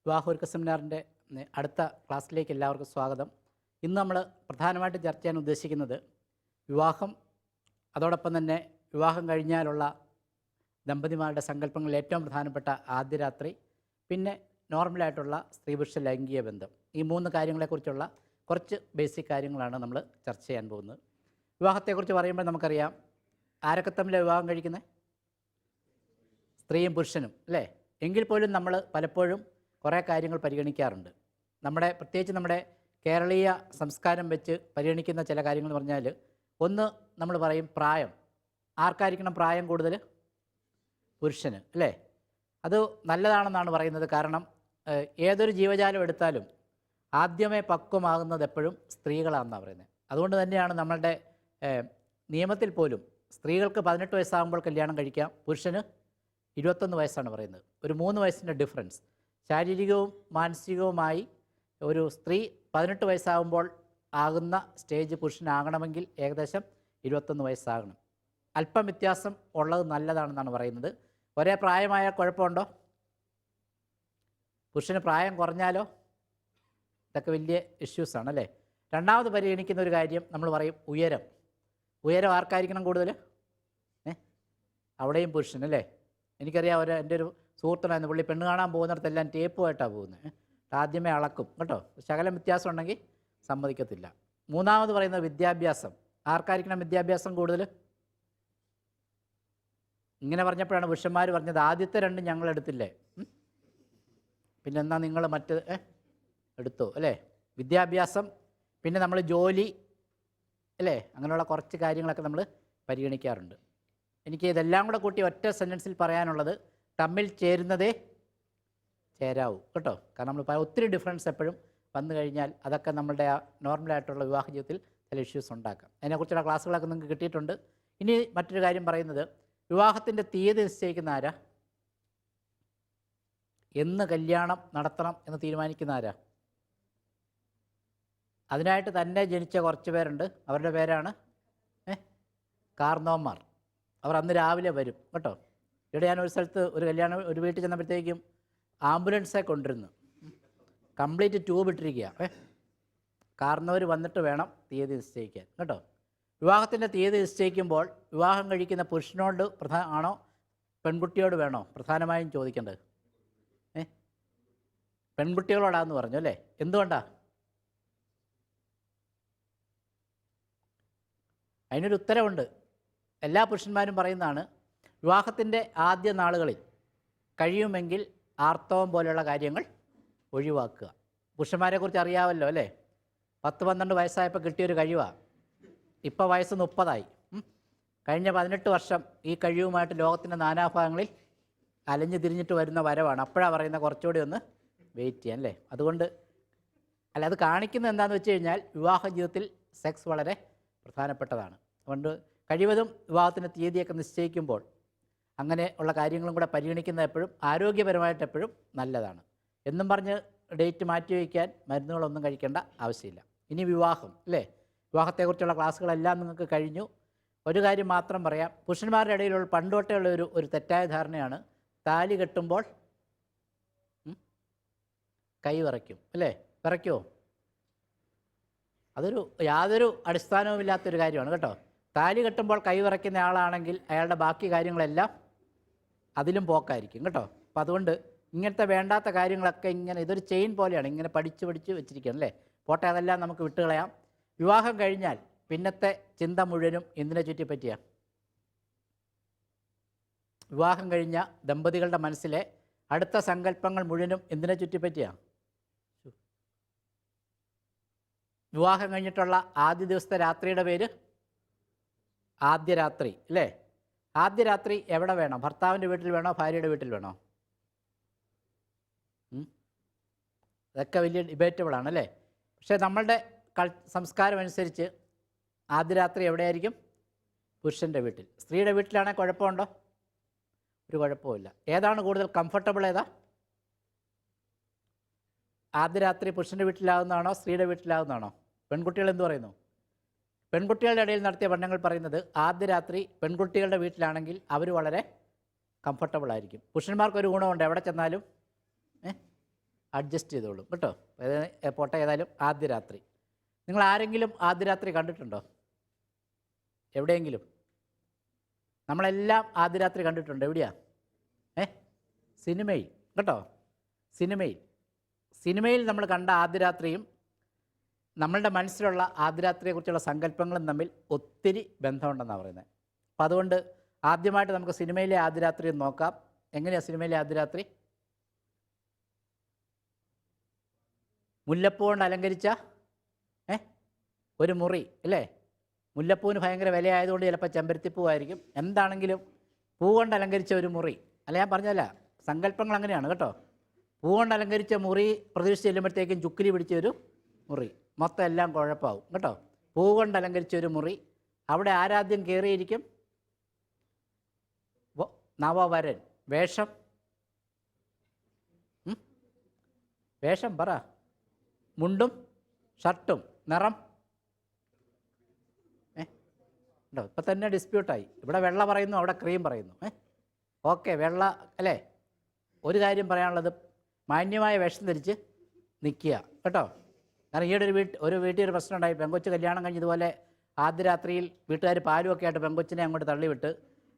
വിവാഹോരുക്ക സെമിനാറിൻ്റെ അടുത്ത ക്ലാസ്സിലേക്ക് എല്ലാവർക്കും സ്വാഗതം. ഇന്ന് നമ്മൾ പ്രധാനമായിട്ട് ചർച്ച ചെയ്യാൻ ഉദ്ദേശിക്കുന്നത് വിവാഹം, അതോടൊപ്പം തന്നെ വിവാഹം കഴിഞ്ഞാലുള്ള ദമ്പതിമാരുടെ സങ്കല്പങ്ങളിൽ ഏറ്റവും പ്രധാനപ്പെട്ട ആദ്യ രാത്രി, പിന്നെ നോർമലായിട്ടുള്ള സ്ത്രീ പുരുഷ ലൈംഗിക ബന്ധം. ഈ മൂന്ന് കാര്യങ്ങളെക്കുറിച്ചുള്ള കുറച്ച് ബേസിക് കാര്യങ്ങളാണ് നമ്മൾ ചർച്ച ചെയ്യാൻ പോകുന്നത്. വിവാഹത്തെക്കുറിച്ച് പറയുമ്പോൾ നമുക്കറിയാം, ആരൊക്കെ തമ്മിലാണ് വിവാഹം കഴിക്കുന്നത്? സ്ത്രീയും പുരുഷനും, അല്ലേ? എങ്കിൽ പോലും നമ്മൾ പലപ്പോഴും കുറേ കാര്യങ്ങൾ പരിഗണിക്കാറുണ്ട്. പ്രത്യേകിച്ച് നമ്മുടെ കേരളീയ സംസ്കാരം വെച്ച് പരിഗണിക്കുന്ന ചില കാര്യങ്ങൾ എന്ന് പറഞ്ഞാൽ, ഒന്ന് നമ്മൾ പറയും പ്രായം. ആർക്കായിരിക്കണം പ്രായം കൂടുതൽ? പുരുഷന്, അല്ലേ? അത് നല്ലതാണെന്നാണ് പറയുന്നത്. കാരണം ഏതൊരു ജീവജാലം എടുത്താലും ആദ്യമേ പക്വമാകുന്നത് എപ്പോഴും സ്ത്രീകളാണെന്നാണ് പറയുന്നത്. അതുകൊണ്ട് തന്നെയാണ് നമ്മളുടെ നിയമത്തിൽ പോലും സ്ത്രീകൾക്ക് 18 വയസ്സാകുമ്പോൾ കല്യാണം കഴിക്കാം, പുരുഷന് 21 വയസ്സാണ് പറയുന്നത്. ഒരു 3 വയസ്സിൻ്റെ ഡിഫറൻസ്. ശാരീരികവും മാനസികവുമായി ഒരു സ്ത്രീ 18 വയസ്സാകുമ്പോൾ ആകുന്ന സ്റ്റേജ് പുരുഷനാകണമെങ്കിൽ ഏകദേശം 21 വയസ്സാകണം. അല്പം വ്യത്യാസം ഉള്ളത് നല്ലതാണെന്നാണ് പറയുന്നത്. ഒരേ പ്രായമായ കുഴപ്പമുണ്ടോ? പുരുഷന് പ്രായം കുറഞ്ഞാലോ? ഇതൊക്കെ വലിയ ഇഷ്യൂസാണ്, അല്ലേ? രണ്ടാമത് പരിഗണിക്കുന്ന ഒരു കാര്യം നമ്മൾ പറയും ഉയരം. ഉയരം ആർക്കായിരിക്കണം കൂടുതൽ? അവിടെയും പുരുഷനല്ലേ? എനിക്കറിയാം, എൻ്റെ ഒരു സുഹൃത്തുണ്ടായിരുന്നു. പുള്ളി പെണ്ണ് കാണാൻ പോകുന്നിടത്തെല്ലാം ടേപ്പുമായിട്ടാണ് പോകുന്നത്. ആദ്യമേ അളക്കും കേട്ടോ. ശകലം വ്യത്യാസം ഉണ്ടെങ്കിൽ സമ്മതിക്കത്തില്ല. മൂന്നാമത് പറയുന്നത് വിദ്യാഭ്യാസം. ആർക്കായിരിക്കണം വിദ്യാഭ്യാസം കൂടുതൽ? ഇങ്ങനെ പറഞ്ഞപ്പോഴാണ് പുരുഷന്മാർ പറഞ്ഞത്, ആദ്യത്തെ രണ്ടും ഞങ്ങൾ എടുത്തില്ലേ, പിന്നെ എന്നാ നിങ്ങൾ മറ്റ് എടുത്തോ, അല്ലേ? വിദ്യാഭ്യാസം, പിന്നെ നമ്മൾ ജോലി, അല്ലേ? അങ്ങനെയുള്ള കുറച്ച് കാര്യങ്ങളൊക്കെ നമ്മൾ പരിഗണിക്കാറുണ്ട്. എനിക്ക് ഇതെല്ലാം കൂടെ കൂട്ടി ഒറ്റ സെൻറ്റൻസിൽ പറയാനുള്ളത്, തമ്മിൽ ചേരുന്നതേ ചേരാവൂ കേട്ടോ. കാരണം നമ്മൾ ഒത്തിരി ഡിഫറൻസ് എപ്പോഴും വന്നു കഴിഞ്ഞാൽ അതൊക്കെ നമ്മളുടെ നോർമലായിട്ടുള്ള വിവാഹ ജീവിതത്തിൽ ചില ഇഷ്യൂസ് ഉണ്ടാക്കാം. അതിനെക്കുറിച്ചുള്ള ക്ലാസ്സുകളൊക്കെ നിങ്ങൾക്ക് കിട്ടിയിട്ടുണ്ട്. ഇനി മറ്റൊരു കാര്യം പറയുന്നത്, വിവാഹത്തിൻ്റെ തീയതി നിശ്ചയിക്കുന്ന ആരാ? എന്ന് കല്യാണം നടത്തണം എന്ന് തീരുമാനിക്കുന്ന ആരാ? അതിനായിട്ട് തന്നെ ജനിച്ച കുറച്ച് പേരുണ്ട്. അവരുടെ പേരാണ് കാർന്നോന്മാർ. അവർ അന്ന് രാവിലെ വരും കേട്ടോ. ഇവിടെ ഞാൻ ഒരു സ്ഥലത്ത് ഒരു വീട്ടിൽ ചെന്നപ്പോഴത്തേക്കും ആംബുലൻസെ കൊണ്ടിരുന്നു, കംപ്ലീറ്റ് ട്യൂബ് ഇട്ടിരിക്കുക. കാർന്നവർ വന്നിട്ട് വേണം തീയതി നിശ്ചയിക്കാൻ കേട്ടോ. വിവാഹത്തിൻ്റെ തീയതി നിശ്ചയിക്കുമ്പോൾ വിവാഹം കഴിക്കുന്ന പുരുഷനോട് ആണോ പെൺകുട്ടിയോട് വേണോ പ്രധാനമായും ചോദിക്കേണ്ടത്? പെൺകുട്ടികളോടാന്ന് പറഞ്ഞു, അല്ലേ? എന്തുകൊണ്ടാണ്? അതിനൊരു ഉത്തരവുണ്ട്. എല്ലാ പുരുഷന്മാരും പറയുന്നതാണ്, വിവാഹത്തിൻ്റെ ആദ്യ നാളുകളിൽ കഴിയുമെങ്കിൽ ആർത്തവം പോലെയുള്ള കാര്യങ്ങൾ ഒഴിവാക്കുക. പുരുഷന്മാരെക്കുറിച്ച് അറിയാമല്ലോ, അല്ലേ? 10-12 വയസ്സായപ്പോൾ കിട്ടിയൊരു കഴിവാണ്. ഇപ്പോൾ വയസ്സ് 30ആയി. കഴിഞ്ഞ 18 വർഷം ഈ കഴിവുമായിട്ട് ലോകത്തിൻ്റെ നാനാഭാഗങ്ങളിൽ അലഞ്ഞു തിരിഞ്ഞിട്ട് വരുന്ന വരവാണ്. അപ്പോഴാണ് പറയുന്ന കുറച്ചുകൂടി ഒന്ന് വെയിറ്റ് ചെയ്യാൻ, അല്ലേ? അതുകൊണ്ട് അത് കാണിക്കുന്നത് എന്താണെന്ന് വെച്ച് കഴിഞ്ഞാൽ, വിവാഹ ജീവിതത്തിൽ സെക്സ് വളരെ പ്രധാനപ്പെട്ടതാണ്. അതുകൊണ്ട് കഴിവതും വിവാഹത്തിൻ്റെ തീയതിയൊക്കെ നിശ്ചയിക്കുമ്പോൾ അങ്ങനെ ഉള്ള കാര്യങ്ങളും കൂടെ പരിഗണിക്കുന്നത് എപ്പോഴും ആരോഗ്യപരമായിട്ട് എപ്പോഴും നല്ലതാണ്. എന്നും പറഞ്ഞ് ഡേറ്റ് മാറ്റി വയ്ക്കാൻ മരുന്നുകളൊന്നും കഴിക്കേണ്ട ആവശ്യമില്ല. ഇനി വിവാഹം, അല്ലേ? വിവാഹത്തെക്കുറിച്ചുള്ള ക്ലാസ്സുകളെല്ലാം നിങ്ങൾക്ക് കഴിഞ്ഞു. ഒരു കാര്യം മാത്രം പറയാം. പുരുഷന്മാരുടെ ഇടയിലുള്ള പണ്ടോട്ടേ ഉള്ള ഒരു തെറ്റായ ധാരണയാണ്, താലി കെട്ടുമ്പോൾ കൈ വിറയ്ക്കും, അല്ലേ? വിറയ്ക്കുമോ? യാതൊരു അടിസ്ഥാനവുമില്ലാത്തൊരു കാര്യമാണ് കേട്ടോ. താലി കെട്ടുമ്പോൾ കൈ വിറയ്ക്കുന്ന ആളാണെങ്കിൽ അയാളുടെ ബാക്കി കാര്യങ്ങളെല്ലാം അതിലും പോക്കായിരിക്കും കേട്ടോ. അപ്പം അതുകൊണ്ട് ഇങ്ങനത്തെ വേണ്ടാത്ത കാര്യങ്ങളൊക്കെ ഇതൊരു ചെയിൻ പോലെയാണ്, ഇങ്ങനെ പഠിച്ച് വെച്ചിരിക്കുകയാണ്, അല്ലേ? പോട്ടെ, അതെല്ലാം നമുക്ക് വിട്ടുകളയാം. വിവാഹം കഴിഞ്ഞാൽ പിന്നത്തെ ചിന്ത മുഴുവനും എന്തിനെ ചുറ്റിപ്പറ്റിയാണ്? വിവാഹം കഴിഞ്ഞ ദമ്പതികളുടെ മനസ്സിലെ അടുത്ത സങ്കല്പങ്ങൾ മുഴുവനും എന്തിനെ ചുറ്റിപ്പറ്റിയാണ്? വിവാഹം കഴിഞ്ഞിട്ടുള്ള ആദ്യ ദിവസത്തെ രാത്രിയുടെ പേര് ആദ്യ രാത്രി, അല്ലേ? ആദ്യ രാത്രി എവിടെ വേണം? ഭർത്താവിൻ്റെ വീട്ടിൽ വേണോ, ഭാര്യയുടെ വീട്ടിൽ വേണോ? അതൊക്കെ വലിയ ഡിബേറ്റബിളാണ്, അല്ലേ? പക്ഷേ നമ്മളുടെ സംസ്കാരം അനുസരിച്ച് ആദ്യ രാത്രി എവിടെയായിരിക്കും? പുരുഷൻ്റെ വീട്ടിൽ. സ്ത്രീയുടെ വീട്ടിലാണെങ്കിൽ കുഴപ്പമുണ്ടോ? ഒരു കുഴപ്പമില്ല. ഏതാണ് കൂടുതൽ കംഫർട്ടബിൾ? ആദ്യ രാത്രി പുരുഷൻ്റെ വീട്ടിലാകുന്നതാണോ സ്ത്രീയുടെ വീട്ടിലാകുന്നതാണോ? പെൺകുട്ടികൾ എന്ത് പറയുന്നു? പെൺകുട്ടികളുടെ ഇടയിൽ നടത്തിയ പഠനങ്ങൾ പറയുന്നത് ആദ്യ രാത്രി പെൺകുട്ടികളുടെ വീട്ടിലാണെങ്കിൽ അവർ വളരെ കംഫർട്ടബിൾ ആയിരിക്കും. പുരുഷന്മാർക്കൊരു ഗുണമുണ്ട്, എവിടെ ചെന്നാലും അഡ്ജസ്റ്റ് ചെയ്തോളും കേട്ടോ. പോട്ടെ, ഏതായാലും ആദ്യ രാത്രി. നിങ്ങൾ ആരെങ്കിലും ആദ്യ രാത്രി കണ്ടിട്ടുണ്ടോ എവിടെയെങ്കിലും? നമ്മളെല്ലാം ആദ്യ രാത്രി കണ്ടിട്ടുണ്ട്. എവിടെയാ? സിനിമയിൽ കേട്ടോ. സിനിമയിൽ നമ്മൾ കണ്ട ആദ്യ രാത്രിയും നമ്മളുടെ മനസ്സിലുള്ള ആദ്യ രാത്രിയെക്കുറിച്ചുള്ള സങ്കല്പങ്ങളും തമ്മിൽ ഒത്തിരി ബന്ധമുണ്ടെന്നാണ് പറയുന്നത്. അപ്പോൾ അതുകൊണ്ട് ആദ്യമായിട്ട് നമുക്ക് സിനിമയിലെ ആദ്യ രാത്രി നോക്കാം. എങ്ങനെയാണ് സിനിമയിലെ ആദ്യ രാത്രി? മുല്ലപ്പൂ കൊണ്ട് അലങ്കരിച്ച ഒരു മുറി അല്ലേ? മുല്ലപ്പൂവിന് ഭയങ്കര വിലയായതുകൊണ്ട് ചിലപ്പോൾ ചെമ്പരത്തിപ്പൂവായിരിക്കും. എന്താണെങ്കിലും പൂ കൊണ്ട് അലങ്കരിച്ച ഒരു മുറി അല്ല, ഞാൻ പറഞ്ഞല്ല, സങ്കല്പങ്ങൾ അങ്ങനെയാണ് കേട്ടോ. പൂ കൊണ്ട് അലങ്കരിച്ച മുറി പ്രതീക്ഷിച്ച് ചെല്ലുമ്പോഴത്തേക്കും ചുക്കിലി പിടിച്ച ഒരു മുറി, മൊത്തം എല്ലാം കുഴപ്പമാവും കേട്ടോ. പൂ കൊണ്ട് അലങ്കരിച്ച ഒരു മുറി, അവിടെ ആരാദ്യം കയറിയിരിക്കും? നവവരൻ. വേഷം വേഷം പറ. മുണ്ടും ഷർട്ടും. നിറം ഉണ്ടോ? ഇപ്പം തന്നെ ഡിസ്പ്യൂട്ടായി. ഇവിടെ വെള്ള പറയുന്നു, അവിടെ ക്രീം പറയുന്നു. ഓക്കെ, വെള്ള അല്ലേ? ഒരു കാര്യം പറയാനുള്ളത്, മാന്യമായ വേഷം ധരിച്ച് നിൽക്കുക കേട്ടോ. കാരണം ഈയിടെ ഒരു വീട്ടിൽ ഒരു പ്രശ്നം ഉണ്ടായി. പെങ്കൊച്ച് കല്യാണം കഴിഞ്ഞ് ഇതുപോലെ ആദ്യ രാത്രിയിൽ വീട്ടുകാർ പാലുമൊക്കെ ആയിട്ട് പെങ്കൊച്ചിനെ അങ്ങോട്ട് തള്ളിവിട്ട്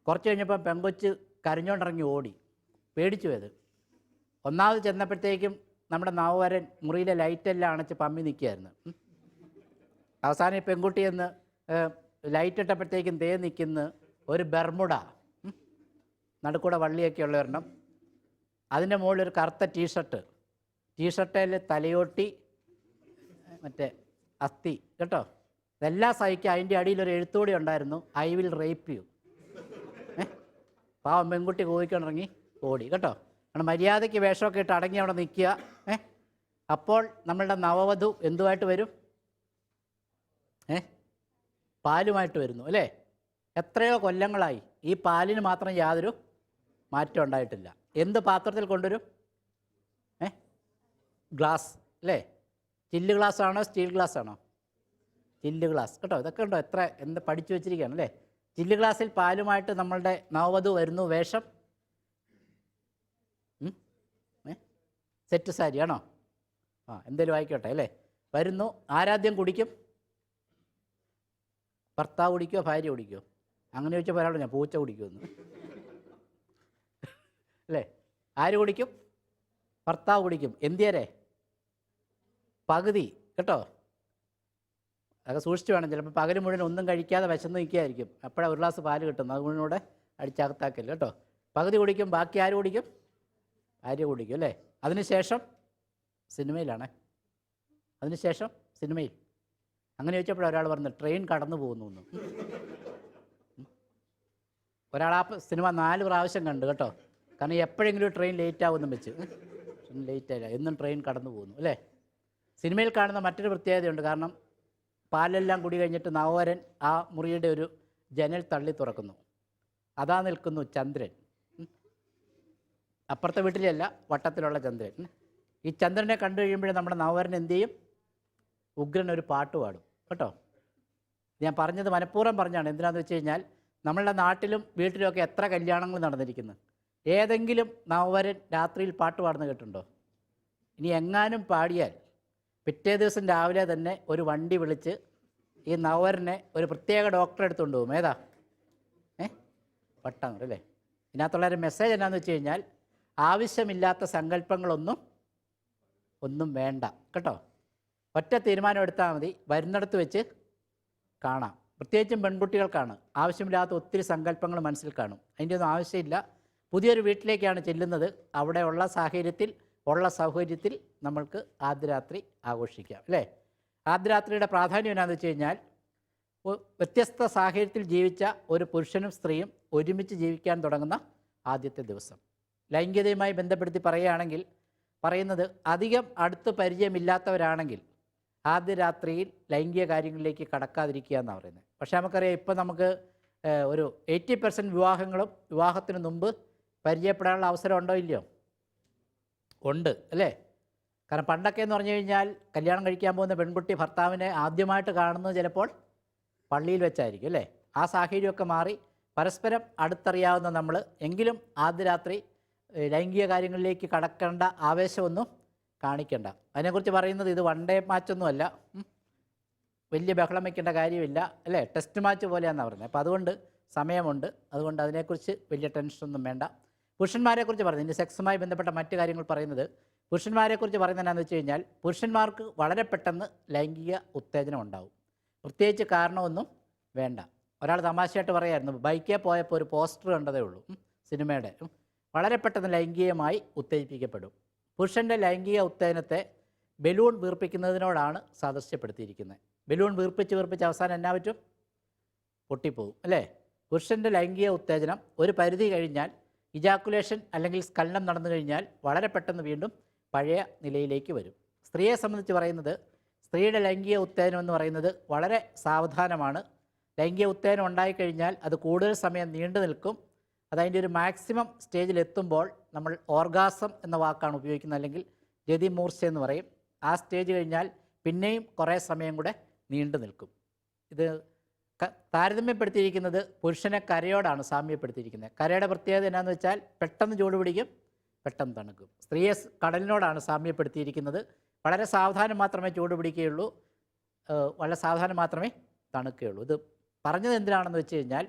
കുറച്ച് കഴിഞ്ഞപ്പം പെങ്കൊച്ച് കരഞ്ഞോണ്ടിറങ്ങി ഓടി, പേടിച്ചു പോയത്. ഒന്നാമത് ചെന്നപ്പോഴത്തേക്കും നമ്മുടെ നവവരൻ മുറിയിലെ ലൈറ്റെല്ലാം അണച്ച് പമ്മി നിൽക്കുകയായിരുന്നു. അവസാനം ഈ പെൺകുട്ടി എന്ന് ലൈറ്റ് ഇട്ടപ്പോഴത്തേക്കും നിൽക്കുന്ന ഒരു ബെർമുഡ, നടുക്കൂടെ വള്ളിയൊക്കെ ഉള്ള ഒരെണ്ണം, അതിൻ്റെ മുകളിൽ ഒരു കറുത്ത ടീഷർട്ടിൽ തലയോട്ടി, മറ്റേ അസ്ഥി കേട്ടോ. ഇതെല്ലാം സഹിക്കുക. അതിൻ്റെ അടിയിലൊരു എഴുത്തുകൂടി ഉണ്ടായിരുന്നു, ഐ വിൽ റേപ്പ് യു. പാവം പെൺകുട്ടി കോഴിക്കൊണ്ടിറങ്ങി ഓടി കേട്ടോ. കാരണം മര്യാദയ്ക്ക് വേഷമൊക്കെ ഇട്ട് അടങ്ങി അവിടെ നിൽക്കുക. അപ്പോൾ നമ്മളുടെ നവവധു എന്തുമായിട്ട് വരും? പാലുമായിട്ട് വരുന്നു അല്ലേ? എത്രയോ കൊല്ലങ്ങളായി ഈ പാലിന് മാത്രം യാതൊരു മാറ്റം ഉണ്ടായിട്ടില്ല. എന്ത് പാത്രത്തിൽ കൊണ്ടുവരും? ഗ്ലാസ് അല്ലേ? ചില്ല് ഗ്ലാസ് ആണോ സ്റ്റീൽ ഗ്ലാസ് ആണോ? ചില്ല് ഗ്ലാസ് കേട്ടോ. ഇതൊക്കെ ഉണ്ടോ? എന്ത് പഠിച്ചു വെച്ചിരിക്കുകയാണ് അല്ലേ? ചില്ല് ഗ്ലാസ്സിൽ പാലുമായിട്ട് നമ്മളുടെ നവവധു വരുന്നു. വേഷം സെറ്റ് സാരി ആണോ? എന്തേലും ആയിക്കോട്ടെ അല്ലേ? വരുന്നു. ആരാദ്യം കുടിക്കും? ഭർത്താവ് കുടിക്കുമോ ഭാര്യ കുടിക്കുമോ? അങ്ങനെ ചോദിച്ചപ്പോൾ ഒരാൾ ഞാൻ പൂച്ച കുടിക്കുമെന്ന് അല്ലേ? ആര് കുടിക്കും? ഭർത്താവ് കുടിക്കും. എന്തിയരെ? പകുതി കേട്ടോ. അതൊക്കെ സൂക്ഷിച്ച് വേണം. ചിലപ്പോൾ പകൽ മുഴുവൻ ഒന്നും കഴിക്കാതെ വിശന്ന് നിൽക്കുകയായിരിക്കും. അപ്പോഴാണ് ഒരു ഗ്ലാസ് പാല് കിട്ടുന്നത്. അത് മുഴുവനൂടെ അടിച്ചകത്താക്കല് കേട്ടോ. പകുതി കുടിക്കും, ബാക്കി ആര് കുടിക്കും? ഭാര്യ കുടിക്കും അല്ലേ? അതിനുശേഷം സിനിമയിലാണ്. അതിനുശേഷം സിനിമയിൽ. അങ്ങനെ ചോദിച്ചപ്പോഴാണ് ഒരാൾ പറഞ്ഞത് ട്രെയിൻ കടന്നു പോകുന്നു എന്ന്. ഒരാൾ ആ സിനിമ 4 പ്രാവശ്യം കണ്ടു കേട്ടോ. കാരണം എപ്പോഴെങ്കിലും ട്രെയിൻ ലേറ്റ് ആവുമെന്നും വെച്ച്. ലേറ്റ് ആയില്ല, എന്നും ട്രെയിൻ കടന്നു പോകുന്നു അല്ലേ? സിനിമയിൽ കാണുന്ന മറ്റൊരു പ്രത്യേകതയുണ്ട്. കാരണം പാലെല്ലാം കുടി കഴിഞ്ഞിട്ട് നവവരൻ ആ മുറിയുടെ ഒരു ജനൽ തള്ളി തുറക്കുന്നു. അതാ നിൽക്കുന്നു ചന്ദ്രൻ. അപ്പുറത്തെ വീട്ടിലല്ല, വട്ടത്തിലുള്ള ചന്ദ്രൻ. ഈ ചന്ദ്രനെ കണ്ടു കഴിയുമ്പോഴേ നമ്മുടെ നവവരൻ എന്ത് ചെയ്യും? ഉഗ്രൻ ഒരു പാട്ട് പാടും കേട്ടോ. ഞാൻ പറഞ്ഞത് മനഃപൂർവ്വം പറഞ്ഞാണ്. എന്തിനാണെന്ന് വെച്ച് കഴിഞ്ഞാൽ നമ്മളുടെ നാട്ടിലും വീട്ടിലുമൊക്കെ എത്ര കല്യാണങ്ങൾ നടന്നിരിക്കുന്നു. ഏതെങ്കിലും നവവരൻ രാത്രിയിൽ പാട്ട് പാടുന്ന കേട്ടിട്ടുണ്ടോ? ഇനി എങ്ങാനും പാടിയാൽ പിറ്റേ ദിവസം രാവിലെ തന്നെ ഒരു വണ്ടി വിളിച്ച് ഈ നവവരനെ ഒരു പ്രത്യേക ഡോക്ടറെ എടുത്തുകൊണ്ട് പോകും. ഏതാ? പട്ടാങ്ങർ അല്ലേ? ഇതിനകത്തുള്ളൊരു മെസ്സേജ് എന്നാന്ന് വെച്ച് കഴിഞ്ഞാൽ ആവശ്യമില്ലാത്ത സങ്കല്പങ്ങളൊന്നും വേണ്ട കേട്ടോ. ഒറ്റ തീരുമാനം എടുത്താൽ മതി, വരുന്നിടത്ത് വെച്ച് കാണാം. പ്രത്യേകിച്ചും പെൺകുട്ടികൾക്കാണ് ആവശ്യമില്ലാത്ത ഒത്തിരി സങ്കല്പങ്ങൾ മനസ്സിൽ കാണും. അതിൻ്റെ ഒന്നും ആവശ്യമില്ല. പുതിയൊരു വീട്ടിലേക്കാണ് ചെല്ലുന്നത്. അവിടെ ഉള്ള സാഹചര്യത്തിൽ ഉള്ള സൗകര്യത്തിൽ നമ്മൾക്ക് ആദ്യ രാത്രി ആഘോഷിക്കാം അല്ലേ? ആദ്യ രാത്രിയുടെ പ്രാധാന്യം എന്നാന്ന് വെച്ച് കഴിഞ്ഞാൽ വ്യത്യസ്ത സാഹചര്യത്തിൽ ജീവിച്ച ഒരു പുരുഷനും സ്ത്രീയും ഒരുമിച്ച് ജീവിക്കാൻ തുടങ്ങുന്ന ആദ്യത്തെ ദിവസം. ലൈംഗികതയുമായി ബന്ധപ്പെടുത്തി പറയുകയാണെങ്കിൽ പറയുന്നത് അധികം അടുത്ത് പരിചയമില്ലാത്തവരാണെങ്കിൽ ആദ്യ രാത്രിയിൽ ലൈംഗിക കാര്യങ്ങളിലേക്ക് കടക്കാതിരിക്കുക എന്നാണ് പറയുന്നത്. പക്ഷേ നമുക്കറിയാം ഇപ്പം നമുക്ക് ഒരു 80% വിവാഹങ്ങളും വിവാഹത്തിന് മുമ്പ് പരിചയപ്പെടാനുള്ള അവസരം ഉണ്ടോ ഇല്ലയോ? ഉണ്ട് അല്ലേ? കാരണം പണ്ടൊക്കെ എന്ന് പറഞ്ഞു കഴിഞ്ഞാൽ കല്യാണം കഴിക്കാൻ പോകുന്ന പെൺകുട്ടി ഭർത്താവിനെ ആദ്യമായിട്ട് കാണുന്നത് ചിലപ്പോൾ പള്ളിയിൽ വെച്ചായിരിക്കും അല്ലേ? ആ സാഹചര്യമൊക്കെ മാറി പരസ്പരം അടുത്തറിയാവുന്ന നമ്മൾ എങ്കിലും ആദ്യ രാത്രി ലൈംഗിക കാര്യങ്ങളിലേക്ക് കടക്കേണ്ട ആവേശമൊന്നും കാണിക്കണ്ട. അതിനെക്കുറിച്ച് പറയുന്നത് ഇത് വൺ ഡേ മാച്ചൊന്നുമല്ല, വലിയ ബഹളം വയ്ക്കേണ്ട കാര്യമില്ല അല്ലേ, ടെസ്റ്റ് മാച്ച് പോലെയാണെന്നാണ് പറഞ്ഞത്. അപ്പോൾ അതുകൊണ്ട് സമയമുണ്ട്, അതുകൊണ്ട് അതിനെക്കുറിച്ച് വലിയ ടെൻഷനൊന്നും വേണ്ട. പുരുഷന്മാരെക്കുറിച്ച് പറയുന്നത് ഇനി സെക്സുമായി ബന്ധപ്പെട്ട മറ്റു കാര്യങ്ങൾ പറയുന്നത്, പുരുഷന്മാരെക്കുറിച്ച് പറയുന്നത് എന്താണെന്ന് വെച്ച് കഴിഞ്ഞാൽ പുരുഷന്മാർക്ക് വളരെ പെട്ടെന്ന് ലൈംഗിക ഉത്തേജനം ഉണ്ടാവും. പ്രത്യേകിച്ച് കാരണമൊന്നും വേണ്ട. ഒരാൾ തമാശയായിട്ട് പറയായിരുന്നു, ബൈക്കിൽ പോയപ്പോൾ ഒരു പോസ്റ്റർ കണ്ടതേ ഉള്ളൂ സിനിമയുടെ, വളരെ പെട്ടെന്ന് ലൈംഗികമായി ഉത്തേജിപ്പിക്കപ്പെടും. പുരുഷൻ്റെ ലൈംഗിക ഉത്തേജനത്തെ ബലൂൺ വീർപ്പിക്കുന്നതിനോടാണ് സാദൃശ്യപ്പെടുത്തിയിരിക്കുന്നത്. ബലൂൺ വീർപ്പിച്ച് അവസാനം എന്നാ പറ്റും? പൊട്ടിപ്പോവും അല്ലേ. പുരുഷൻ്റെ ലൈംഗിക ഉത്തേജനം ഒരു പരിധി കഴിഞ്ഞാൽ, ഇജാക്കുലേഷൻ അല്ലെങ്കിൽ സ്ഖലനം നടന്നു കഴിഞ്ഞാൽ വളരെ പെട്ടെന്ന് വീണ്ടും പഴയ നിലയിലേക്ക് വരും. സ്ത്രീയെ സംബന്ധിച്ച് പറയുന്നത്, സ്ത്രീയുടെ ലൈംഗിക ഉത്തേജനം എന്ന് പറയുന്നത് വളരെ സാവധാനമാണ്. ലൈംഗിക ഉത്തേജനം ഉണ്ടായിക്കഴിഞ്ഞാൽ അത് കൂടുതൽ സമയം നീണ്ടു നിൽക്കും. അതതിൻ്റെ ഒരു മാക്സിമം സ്റ്റേജിലെത്തുമ്പോൾ നമ്മൾ ഓർഗാസം എന്ന വാക്കാണ് ഉപയോഗിക്കുന്നത്, അല്ലെങ്കിൽ രതിമൂർച്ച എന്ന് പറയും. ആ സ്റ്റേജ് കഴിഞ്ഞാൽ പിന്നെയും കുറേ സമയം കൂടെ നീണ്ടു നിൽക്കും. ഇത് താരതമ്യപ്പെടുത്തിയിരിക്കുന്നത് പുരുഷനെ കരയോടാണ് സാമ്യപ്പെടുത്തിയിരിക്കുന്നത്. കരയുടെ പ്രത്യേകത എന്നാന്ന് വെച്ചാൽ പെട്ടെന്ന് ചൂട് പിടിക്കും, പെട്ടെന്ന് തണുക്കും. സ്ത്രീയെ കടലിനോടാണ് സാമ്യപ്പെടുത്തിയിരിക്കുന്നത്. വളരെ സാവധാനം മാത്രമേ ചൂട് പിടിക്കുകയുള്ളൂ, വളരെ സാവധാനം മാത്രമേ തണുക്കുകയുള്ളൂ. ഇത് പറഞ്ഞത് എന്തിനാണെന്ന് വെച്ച് കഴിഞ്ഞാൽ,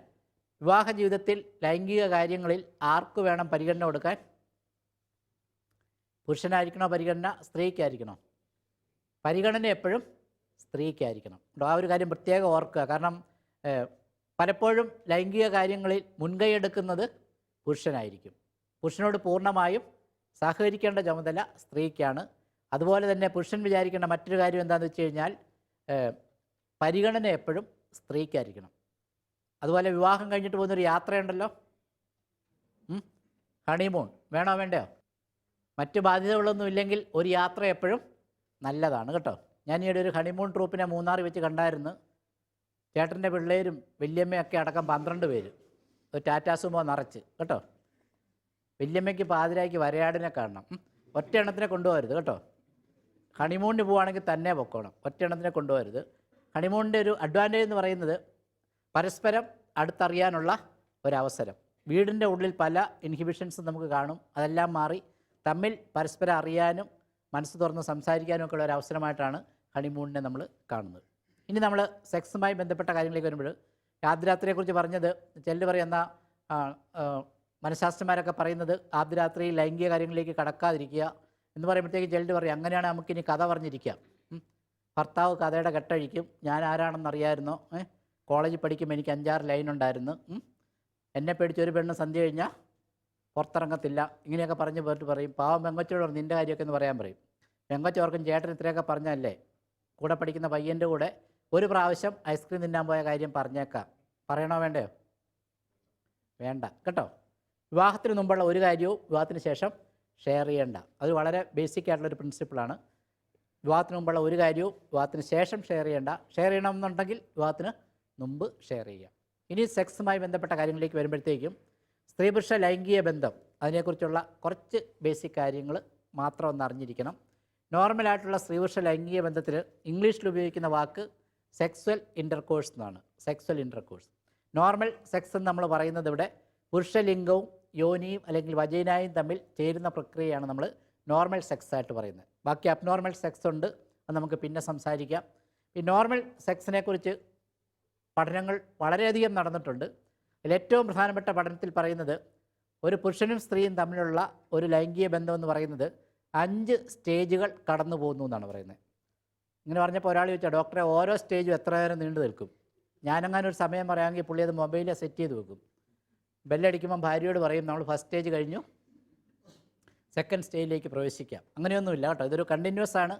വിവാഹ ജീവിതത്തിൽ ലൈംഗിക കാര്യങ്ങളിൽ ആർക്ക് വേണം പരിഗണന കൊടുക്കാൻ? പുരുഷനായിരിക്കണോ പരിഗണന, സ്ത്രീക്കായിരിക്കണോ? പരിഗണന എപ്പോഴും സ്ത്രീക്കായിരിക്കണം. ആ ഒരു കാര്യം പ്രത്യേകം ഓർക്കുക. കാരണം പലപ്പോഴും ലൈംഗിക കാര്യങ്ങളിൽ മുൻകൈ എടുക്കുന്നത് പുരുഷനായിരിക്കും. പുരുഷനോട് പൂർണ്ണമായും സഹകരിക്കേണ്ട ചുമതല സ്ത്രീക്കാണ്. അതുപോലെ തന്നെ പുരുഷൻ വിചാരിക്കേണ്ട മറ്റൊരു കാര്യം എന്താണെന്ന് വെച്ച് കഴിഞ്ഞാൽ, പരിഗണന എപ്പോഴും സ്ത്രീക്കായിരിക്കണം. അതുപോലെ വിവാഹം കഴിഞ്ഞിട്ട് പോകുന്നൊരു യാത്രയുണ്ടല്ലോ, ഹണിമൂൺ, വേണോ വേണ്ടയോ? മറ്റ് ബാധ്യതകളൊന്നും ഇല്ലെങ്കിൽ ഒരു യാത്ര എപ്പോഴും നല്ലതാണ് കേട്ടോ. ഞാൻ ഈയിടെ ഒരു ഹണിമൂൺ ട്രൂപ്പിനെ മൂന്നാറിൽ വെച്ച് കണ്ടായിരുന്നു. ചേട്ടൻ്റെ പിള്ളേരും വല്യമ്മയൊക്കെ അടക്കം 12 പേര്, ഒരു ടാറ്റാസുമോ നിറച്ച് കേട്ടോ. വല്യമ്മയ്ക്ക് പാതിരായ്ക്ക് വരയാടിനെ കാണണം. ഒറ്റ എണ്ണത്തിനെ കൊണ്ടുപോകരുത് കേട്ടോ. ഹണിമൂണിന് പോവുകയാണെങ്കിൽ തന്നെ പൊക്കോണം, ഒറ്റ എണ്ണത്തിനെ കൊണ്ടുപോകരുത്. ഹണിമൂണിൻ്റെ ഒരു അഡ്വാൻറ്റേജ് എന്ന് പറയുന്നത് പരസ്പരം അടുത്തറിയാനുള്ള ഒരവസരം. വീടിൻ്റെ ഉള്ളിൽ പല ഇൻഹിബിഷൻസും നമുക്ക് കാണും, അതെല്ലാം മാറി തമ്മിൽ പരസ്പരം അറിയാനും മനസ്സ് തുറന്ന് സംസാരിക്കാനും ഒക്കെ ഉള്ള ഒരു അവസരമായിട്ടാണ് ഹണിമൂണിനെ നമ്മൾ കാണുന്നത്. ഇനി നമ്മൾ സെക്സുമായി ബന്ധപ്പെട്ട കാര്യങ്ങളിലേക്ക് വരുമ്പോൾ, ആദ്യരാത്രിയെക്കുറിച്ച് പറഞ്ഞത് ചിലർ പറയുന്ന മനഃശാസ്ത്രന്മാരൊക്കെ പറയുന്നത് ആദ്യരാത്രി ലൈംഗിക കാര്യങ്ങളിലേക്ക് കടക്കാതിരിക്കുക എന്ന് പറയുമ്പോഴത്തേക്ക് ചിലർ പറയും, അങ്ങനെയാണ് നമുക്കിനി കഥ പറഞ്ഞിരിക്കാം. ഭർത്താവ് കഥയുടെ കെട്ടഴിക്കും, ഞാൻ ആരാണെന്നറിയാമായിരുന്നോ, കോളേജിൽ പഠിക്കുമ്പോൾ എനിക്ക് 5-6 ലൈൻ ഉണ്ടായിരുന്നു, എന്നെ പേടിച്ചൊരു പെണ്ണ് സന്ധ്യ കഴിഞ്ഞാൽ പുറത്തിറങ്ങത്തില്ല, ഇങ്ങനെയൊക്കെ പറഞ്ഞ് പോയിട്ട് പറയും. പാവം പെങ്കൊച്ചോട് നിൻ്റെ കാര്യമൊക്കെ എന്ന് പറയാൻ പറയും. പെങ്കൊച്ചോർക്കും ചേട്ടൻ ഇത്രയൊക്കെ പറഞ്ഞല്ലേ, കൂടെ പഠിക്കുന്ന പയ്യൻ്റെ കൂടെ ഒരു പ്രാവശ്യം ഐസ്ക്രീം തിന്നാൻ പോയ കാര്യം പറഞ്ഞേക്കാം. പറയണോ വേണ്ടയോ? വേണ്ട കേട്ടോ. വിവാഹത്തിന് മുമ്പുള്ള ഒരു കാര്യവും വിവാഹത്തിന് ശേഷം ഷെയർ ചെയ്യേണ്ട. അത് വളരെ ബേസിക് ആയിട്ടുള്ളൊരു പ്രിൻസിപ്പിളാണ്. വിവാഹത്തിന് മുമ്പുള്ള ഒരു കാര്യവും വിവാഹത്തിന് ശേഷം ഷെയർ ചെയ്യേണ്ട. ഷെയർ ചെയ്യണമെന്നുണ്ടെങ്കിൽ വിവാഹത്തിന് മുമ്പ് ഷെയർ ചെയ്യുക. ഇനി സെക്സുമായി ബന്ധപ്പെട്ട കാര്യങ്ങളിലേക്ക് വരുമ്പോഴത്തേക്കും, സ്ത്രീ പുരുഷ ലൈംഗിക ബന്ധം, അതിനെക്കുറിച്ചുള്ള കുറച്ച് ബേസിക് കാര്യങ്ങൾ മാത്രം ഒന്ന് അറിഞ്ഞിരിക്കണം. നോർമലായിട്ടുള്ള സ്ത്രീ പുരുഷ ലൈംഗിക ബന്ധത്തിൽ ഇംഗ്ലീഷിൽ ഉപയോഗിക്കുന്ന വാക്ക് സെക്സ്വൽ ഇൻ്റർകോഴ്സ് എന്നാണ്. Sexual intercourse. നോർമൽ സെക്സ് എന്ന് നമ്മൾ പറയുന്നത് ഇവിടെ പുരുഷലിംഗവും യോനിയും അല്ലെങ്കിൽ വജൈനായും തമ്മിൽ ചേരുന്ന പ്രക്രിയയാണ് നമ്മൾ നോർമൽ സെക്സ് ആയിട്ട് പറയുന്നത്. ബാക്കി അബ്നോർമൽ സെക്സ് ഉണ്ട്, അത് നമുക്ക് പിന്നെ സംസാരിക്കാം. ഈ നോർമൽ സെക്സിനെക്കുറിച്ച് പഠനങ്ങൾ വളരെയധികം നടന്നിട്ടുണ്ട്. അതിലേറ്റവും പ്രധാനപ്പെട്ട പഠനത്തിൽ പറയുന്നത്, ഒരു പുരുഷനും സ്ത്രീയും തമ്മിലുള്ള ഒരു ലൈംഗിക ബന്ധം എന്ന് പറയുന്നത് 5 സ്റ്റേജുകൾ കടന്നു പോകുന്നു എന്നാണ് പറയുന്നത്. ഇങ്ങനെ പറഞ്ഞപ്പോൾ ഒരാൾ ചോദിച്ചാൽ, ഡോക്ടറെ ഓരോ സ്റ്റേജും എത്ര നേരം നീണ്ടു നിൽക്കും? ഞാനങ്ങനെ ഒരു സമയം പറയാമെങ്കിൽ പുള്ളി അത് മൊബൈലിൽ സെറ്റ് ചെയ്ത് വെക്കും. ബെല്ലടിക്കുമ്പം ഭാര്യയോട് പറയും, നമ്മൾ ഫസ്റ്റ് സ്റ്റേജ് കഴിഞ്ഞു, സെക്കൻഡ് സ്റ്റേജിലേക്ക് പ്രവേശിക്കാം. അങ്ങനെയൊന്നുമില്ല കേട്ടോ, ഇതൊരു കണ്ടിന്യൂസ് ആണ്.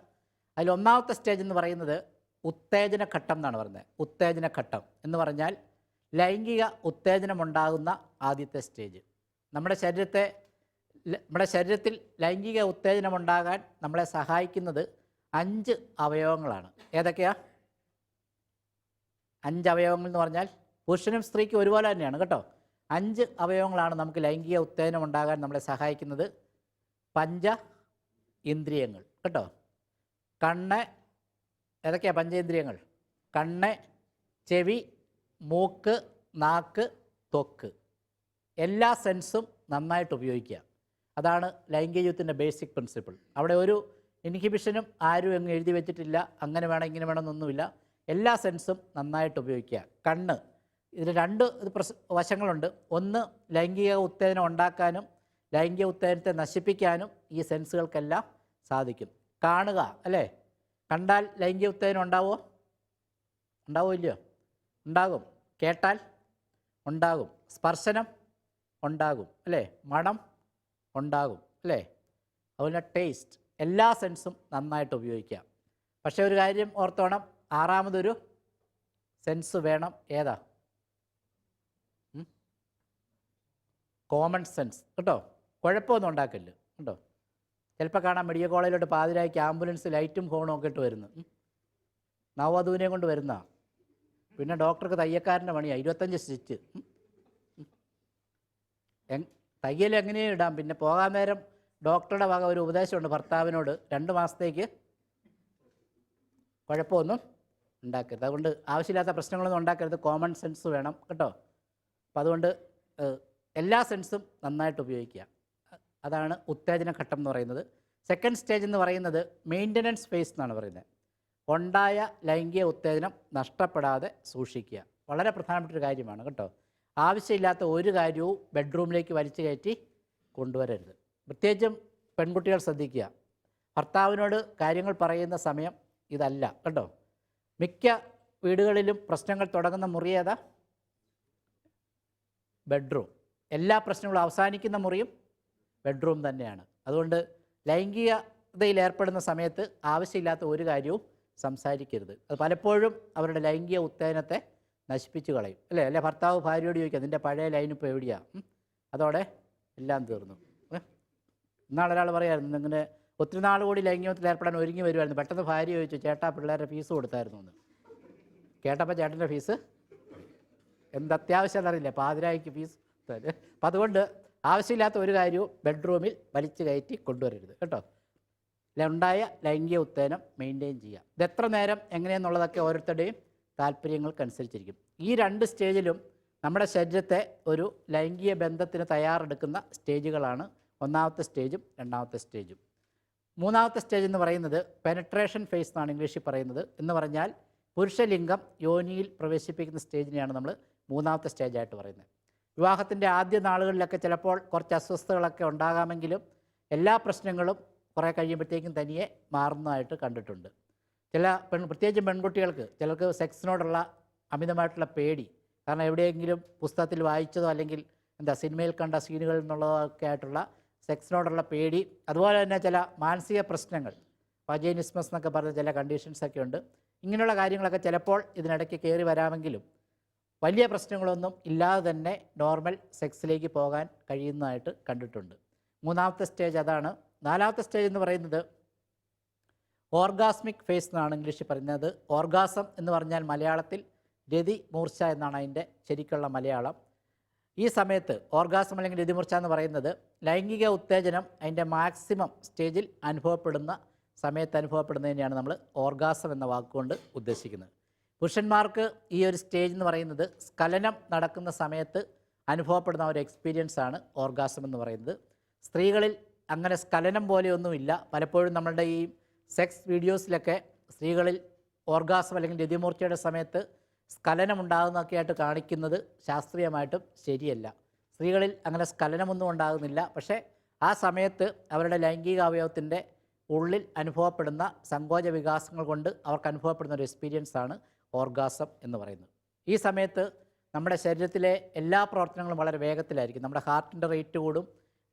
അതിൽ ഒന്നാമത്തെ സ്റ്റേജ് എന്ന് പറയുന്നത് ഉത്തേജനഘട്ടം എന്നാണ് പറയുന്നത്. ഉത്തേജനഘട്ടം എന്ന് പറഞ്ഞാൽ ലൈംഗിക ഉത്തേജനമുണ്ടാകുന്ന ആദ്യത്തെ സ്റ്റേജ്. നമ്മുടെ ശരീരത്തിൽ ലൈംഗിക ഉത്തേജനമുണ്ടാകാൻ നമ്മളെ സഹായിക്കുന്നത് 5 അവയവങ്ങളാണ്. ഏതൊക്കെയാ 5 അവയവങ്ങൾ എന്ന് പറഞ്ഞാൽ? പുരുഷനും സ്ത്രീക്കും ഒരുപോലെ തന്നെയാണ് കേട്ടോ. 5 അവയവങ്ങളാണ് നമുക്ക് ലൈംഗിക ഉത്തേജനം ഉണ്ടാകാൻ നമ്മളെ സഹായിക്കുന്നത്. പഞ്ച ഇന്ദ്രിയങ്ങൾ കേട്ടോ. കണ്ണ്, ഏതൊക്കെയാണ് പഞ്ചേന്ദ്രിയങ്ങൾ? കണ്ണ്, ചെവി, മൂക്ക്, നാക്ക്, ത്വക്ക്. എല്ലാ സെൻസും നന്നായിട്ട് ഉപയോഗിക്കുക. അതാണ് ലൈംഗിക ജീവിതത്തിൻ്റെ ബേസിക് പ്രിൻസിപ്പിൾ. അവിടെ ഒരു ഇൻഹിബിഷനും ആരും എങ്ങും എഴുതി വെച്ചിട്ടില്ല, അങ്ങനെ വേണം ഇങ്ങനെ വേണമെന്നൊന്നുമില്ല. എല്ലാ സെൻസും നന്നായിട്ട് ഉപയോഗിക്കുക. കണ്ണ്, ഇതിൽ രണ്ട് വശങ്ങളുണ്ട്. ഒന്ന്, ലൈംഗിക ഉത്തേജനം ഉണ്ടാക്കാനും ലൈംഗിക ഉത്തേജനത്തെ നശിപ്പിക്കാനും ഈ സെൻസുകൾക്കെല്ലാം സാധിക്കും. കാണുക, അല്ലേ? കണ്ടാൽ ലൈംഗിക ഉത്തേജനം ഉണ്ടാവുമോ? ഉണ്ടാവുമോ ഇല്ലയോ? ഉണ്ടാകും. കേട്ടാൽ ഉണ്ടാകും. സ്പർശനം ഉണ്ടാകും, അല്ലേ? മണം ഉണ്ടാകും, അല്ലേ? അതുപോലെ ടേസ്റ്റ്, എല്ലാ സെൻസും നന്നായിട്ട് ഉപയോഗിക്കുക. പക്ഷേ ഒരു കാര്യം ഓർത്തോണം, ആറാമതൊരു സെൻസ് വേണം. ഏതാ? കോമൺ സെൻസ്, കേട്ടോ. കുഴപ്പമൊന്നും ഉണ്ടാക്കില്ല, കേട്ടോ. ചിലപ്പോൾ കാണാം മെഡിക്കൽ കോളേജിലോട്ട് പാതിരായ്ക്ക് ആംബുലൻസ് ലൈറ്റും ഹോണും ഒക്കെ ഇട്ട് വരുന്നു. നവവധുവിനെ കൊണ്ട് വരുന്ന, പിന്നെ ഡോക്ടർക്ക് തയ്യക്കാരൻ്റെ പണിയാണ്, 25 സ്റ്റിച്ച്. തയ്യൽ എങ്ങനെയും ഇടാം. പിന്നെ പോകാൻ നേരം ഡോക്ടറുടെ വക ഒരു ഉപദേശമുണ്ട് ഭർത്താവിനോട്, 2 മാസത്തേക്ക് കുഴപ്പമൊന്നും ഉണ്ടാക്കരുത്. അതുകൊണ്ട് ആവശ്യമില്ലാത്ത പ്രശ്നങ്ങളൊന്നും ഉണ്ടാക്കരുത്. കോമൺ സെൻസ് വേണം, കേട്ടോ. അപ്പം അതുകൊണ്ട് എല്ലാ സെൻസും നന്നായിട്ട് ഉപയോഗിക്കുക. അതാണ് ഉത്തേജന ഘട്ടം എന്ന് പറയുന്നത്. സെക്കൻഡ് സ്റ്റേജ് എന്ന് പറയുന്നത് മെയിൻ്റനൻസ് ഫേസ് എന്നാണ് പറയുന്നത്. ഉണ്ടായ ലൈംഗിക ഉത്തേജനം നഷ്ടപ്പെടാതെ സൂക്ഷിക്കുക. വളരെ പ്രധാനപ്പെട്ട ഒരു കാര്യമാണ്, കേട്ടോ. ആവശ്യമില്ലാത്ത ഒരു കാര്യവും ബെഡ്റൂമിലേക്ക് വലിച്ചു കയറ്റി കൊണ്ടുവരരുത്. പ്രത്യേകിച്ചും പെൺകുട്ടികൾ ശ്രദ്ധിക്കുക. ഭർത്താവിനോട് കാര്യങ്ങൾ പറയുന്ന സമയം ഇതല്ല, കേട്ടോ. മിക്ക വീടുകളിലും പ്രശ്നങ്ങൾ തുടങ്ങുന്ന മുറി ഏതാ? ബെഡ്റൂം. എല്ലാ പ്രശ്നങ്ങളും അവസാനിക്കുന്ന മുറിയും ബെഡ്റൂം തന്നെയാണ്. അതുകൊണ്ട് ലൈംഗികതയിൽ ഏർപ്പെടുന്ന സമയത്ത് ആവശ്യമില്ലാത്ത ഒരു കാര്യവും സംസാരിക്കരുത്. അത് പലപ്പോഴും അവരുടെ ലൈംഗിക ഉത്തേജനത്തെ നശിപ്പിച്ച് കളയും, അല്ലേ? അല്ലെ ഭർത്താവ് ഭാര്യയോട് ചോദിക്കുക, നിൻ്റെ പഴയ ലൈൻ ഇപ്പോൾ എവിടെയാണ്? അതോടെ എല്ലാം തീർന്നു. ഇന്നാളൊരാൾ പറയായിരുന്നു, ഇങ്ങനെ ഒത്തിരി നാൾ കൂടി ലൈംഗികത്തിൽ ഏർപ്പെടാൻ ഒരുങ്ങി വരുമായിരുന്നു. പെട്ടെന്ന് ഭാര്യ ചോദിച്ചു, ചേട്ടാ പിള്ളേരുടെ ഫീസ് കൊടുത്തായിരുന്നു എന്ന്. കേട്ടപ്പോൾ ചേട്ടൻ്റെ ഫീസ് എന്തത്യാവശ്യം എന്നറിയില്ല, പാതിരായ്ക്ക് ഫീസ്. അപ്പം അതുകൊണ്ട് ആവശ്യമില്ലാത്ത ഒരു കാര്യവും ബെഡ്റൂമിൽ വലിച്ചു കയറ്റി കൊണ്ടുവരരുത്, കേട്ടോ. ഉണ്ടായ ലൈംഗിക ഉത്തേജനം മെയിൻറ്റെയിൻ ചെയ്യുക. ഇതെത്ര നേരം എങ്ങനെയെന്നുള്ളതൊക്കെ ഓരോരുത്തരുടെയും താല്പര്യങ്ങൾക്കനുസരിച്ചിരിക്കും. ഈ 2 സ്റ്റേജിലും നമ്മുടെ ശരീരത്തെ ഒരു ലൈംഗിക ബന്ധത്തിന് തയ്യാറെടുക്കുന്ന സ്റ്റേജുകളാണ് ഒന്നാമത്തെ സ്റ്റേജും രണ്ടാമത്തെ സ്റ്റേജും. മൂന്നാമത്തെ സ്റ്റേജ് എന്ന് പറയുന്നത് പെനട്രേഷൻ ഫേസ് എന്നാണ് ഇംഗ്ലീഷിൽ പറയുന്നത്. എന്ന് പറഞ്ഞാൽ പുരുഷലിംഗം യോനിയിൽ പ്രവേശിപ്പിക്കുന്ന സ്റ്റേജിനെയാണ് നമ്മൾ മൂന്നാമത്തെ സ്റ്റേജായിട്ട് പറയുന്നത്. വിവാഹത്തിൻ്റെ ആദ്യ നാളുകളിലൊക്കെ ചിലപ്പോൾ കുറച്ച് അസ്വസ്ഥതകളൊക്കെ ഉണ്ടാകാമെങ്കിലും എല്ലാ പ്രശ്നങ്ങളും കുറേ കഴിയുമ്പോഴത്തേക്കും തനിയെ മാറുന്നതായിട്ട് കണ്ടിട്ടുണ്ട്. പ്രത്യേകിച്ചും പെൺകുട്ടികൾക്ക് ചിലർക്ക് സെക്സിനോടുള്ള അമിതമായിട്ടുള്ള പേടി, കാരണം എവിടെയെങ്കിലും പുസ്തകത്തിൽ വായിച്ചതോ അല്ലെങ്കിൽ സിനിമയിൽ കണ്ട സീനുകളിൽ നിന്നുള്ളതൊക്കെ ആയിട്ടുള്ള സെക്സിനോടുള്ള പേടി, അതുപോലെ തന്നെ ചില മാനസിക പ്രശ്നങ്ങൾ, വജൈനിസ്മസ് എന്നൊക്കെ പറഞ്ഞ ചില കണ്ടീഷൻസൊക്കെ ഉണ്ട്. ഇങ്ങനെയുള്ള കാര്യങ്ങളൊക്കെ ചിലപ്പോൾ ഇതിനിടയ്ക്ക് കയറി വരാമെങ്കിലും വലിയ പ്രശ്നങ്ങളൊന്നും ഇല്ലാതെ തന്നെ നോർമൽ സെക്സിലേക്ക് പോകാൻ കഴിയുന്നതായിട്ട് കണ്ടിട്ടുണ്ട്. മൂന്നാമത്തെ സ്റ്റേജ് അതാണ്. നാലാമത്തെ സ്റ്റേജ് എന്ന് പറയുന്നത് ഓർഗാസ്മിക് ഫേസ് എന്നാണ് ഇംഗ്ലീഷിൽ പറയുന്നത്. ഓർഗാസം എന്ന് പറഞ്ഞാൽ മലയാളത്തിൽ രതിമൂർച്ച എന്നാണ് അതിൻ്റെ ശരിക്കുള്ള മലയാളം. ഈ സമയത്ത് ഓർഗാസം അല്ലെങ്കിൽ രതിമൂർച്ച എന്ന് പറയുന്നത് ലൈംഗിക ഉത്തേജനം അതിൻ്റെ മാക്സിമം സ്റ്റേജിൽ അനുഭവപ്പെടുന്ന സമയത്ത് അനുഭവപ്പെടുന്നതിനെയാണ് നമ്മൾ ഓർഗാസം എന്ന വാക്കുകൊണ്ട് ഉദ്ദേശിക്കുന്നത്. പുരുഷന്മാർക്ക് ഈ ഒരു സ്റ്റേജ് എന്ന് പറയുന്നത് സ്ഖലനം നടക്കുന്ന സമയത്ത് അനുഭവപ്പെടുന്ന ഒരു എക്സ്പീരിയൻസ് ആണ് ഓർഗാസം എന്ന് പറയുന്നത്. സ്ത്രീകളിൽ അങ്ങനെ സ്ഖലനം പോലെയൊന്നുമില്ല. പലപ്പോഴും നമ്മളുടെ ഈ സെക്സ് വീഡിയോസിലൊക്കെ സ്ത്രീകളിൽ ഓർഗാസം അല്ലെങ്കിൽ രതിമൂർച്ചയുടെ സമയത്ത് സ്ഖലനം ഉണ്ടാകുന്നതൊക്കെ ആയിട്ട് കാണിക്കുന്നത് ശാസ്ത്രീയമായിട്ടും ശരിയല്ല. സ്ത്രീകളിൽ അങ്ങനെ സ്ഖലനമൊന്നും ഉണ്ടാകുന്നില്ല. പക്ഷേ ആ സമയത്ത് അവരുടെ ലൈംഗിക അവയവത്തിൻ്റെ ഉള്ളിൽ അനുഭവപ്പെടുന്ന സങ്കോച വികാസങ്ങൾ കൊണ്ട് അവർക്ക് അനുഭവപ്പെടുന്ന ഒരു എക്സ്പീരിയൻസ് ആണ് ഓർഗാസം എന്ന് പറയുന്നത്. ഈ സമയത്ത് നമ്മുടെ ശരീരത്തിലെ എല്ലാ പ്രവർത്തനങ്ങളും വളരെ വേഗത്തിലായിരിക്കും. നമ്മുടെ ഹാർട്ടിൻ്റെ റേറ്റ് കൂടും,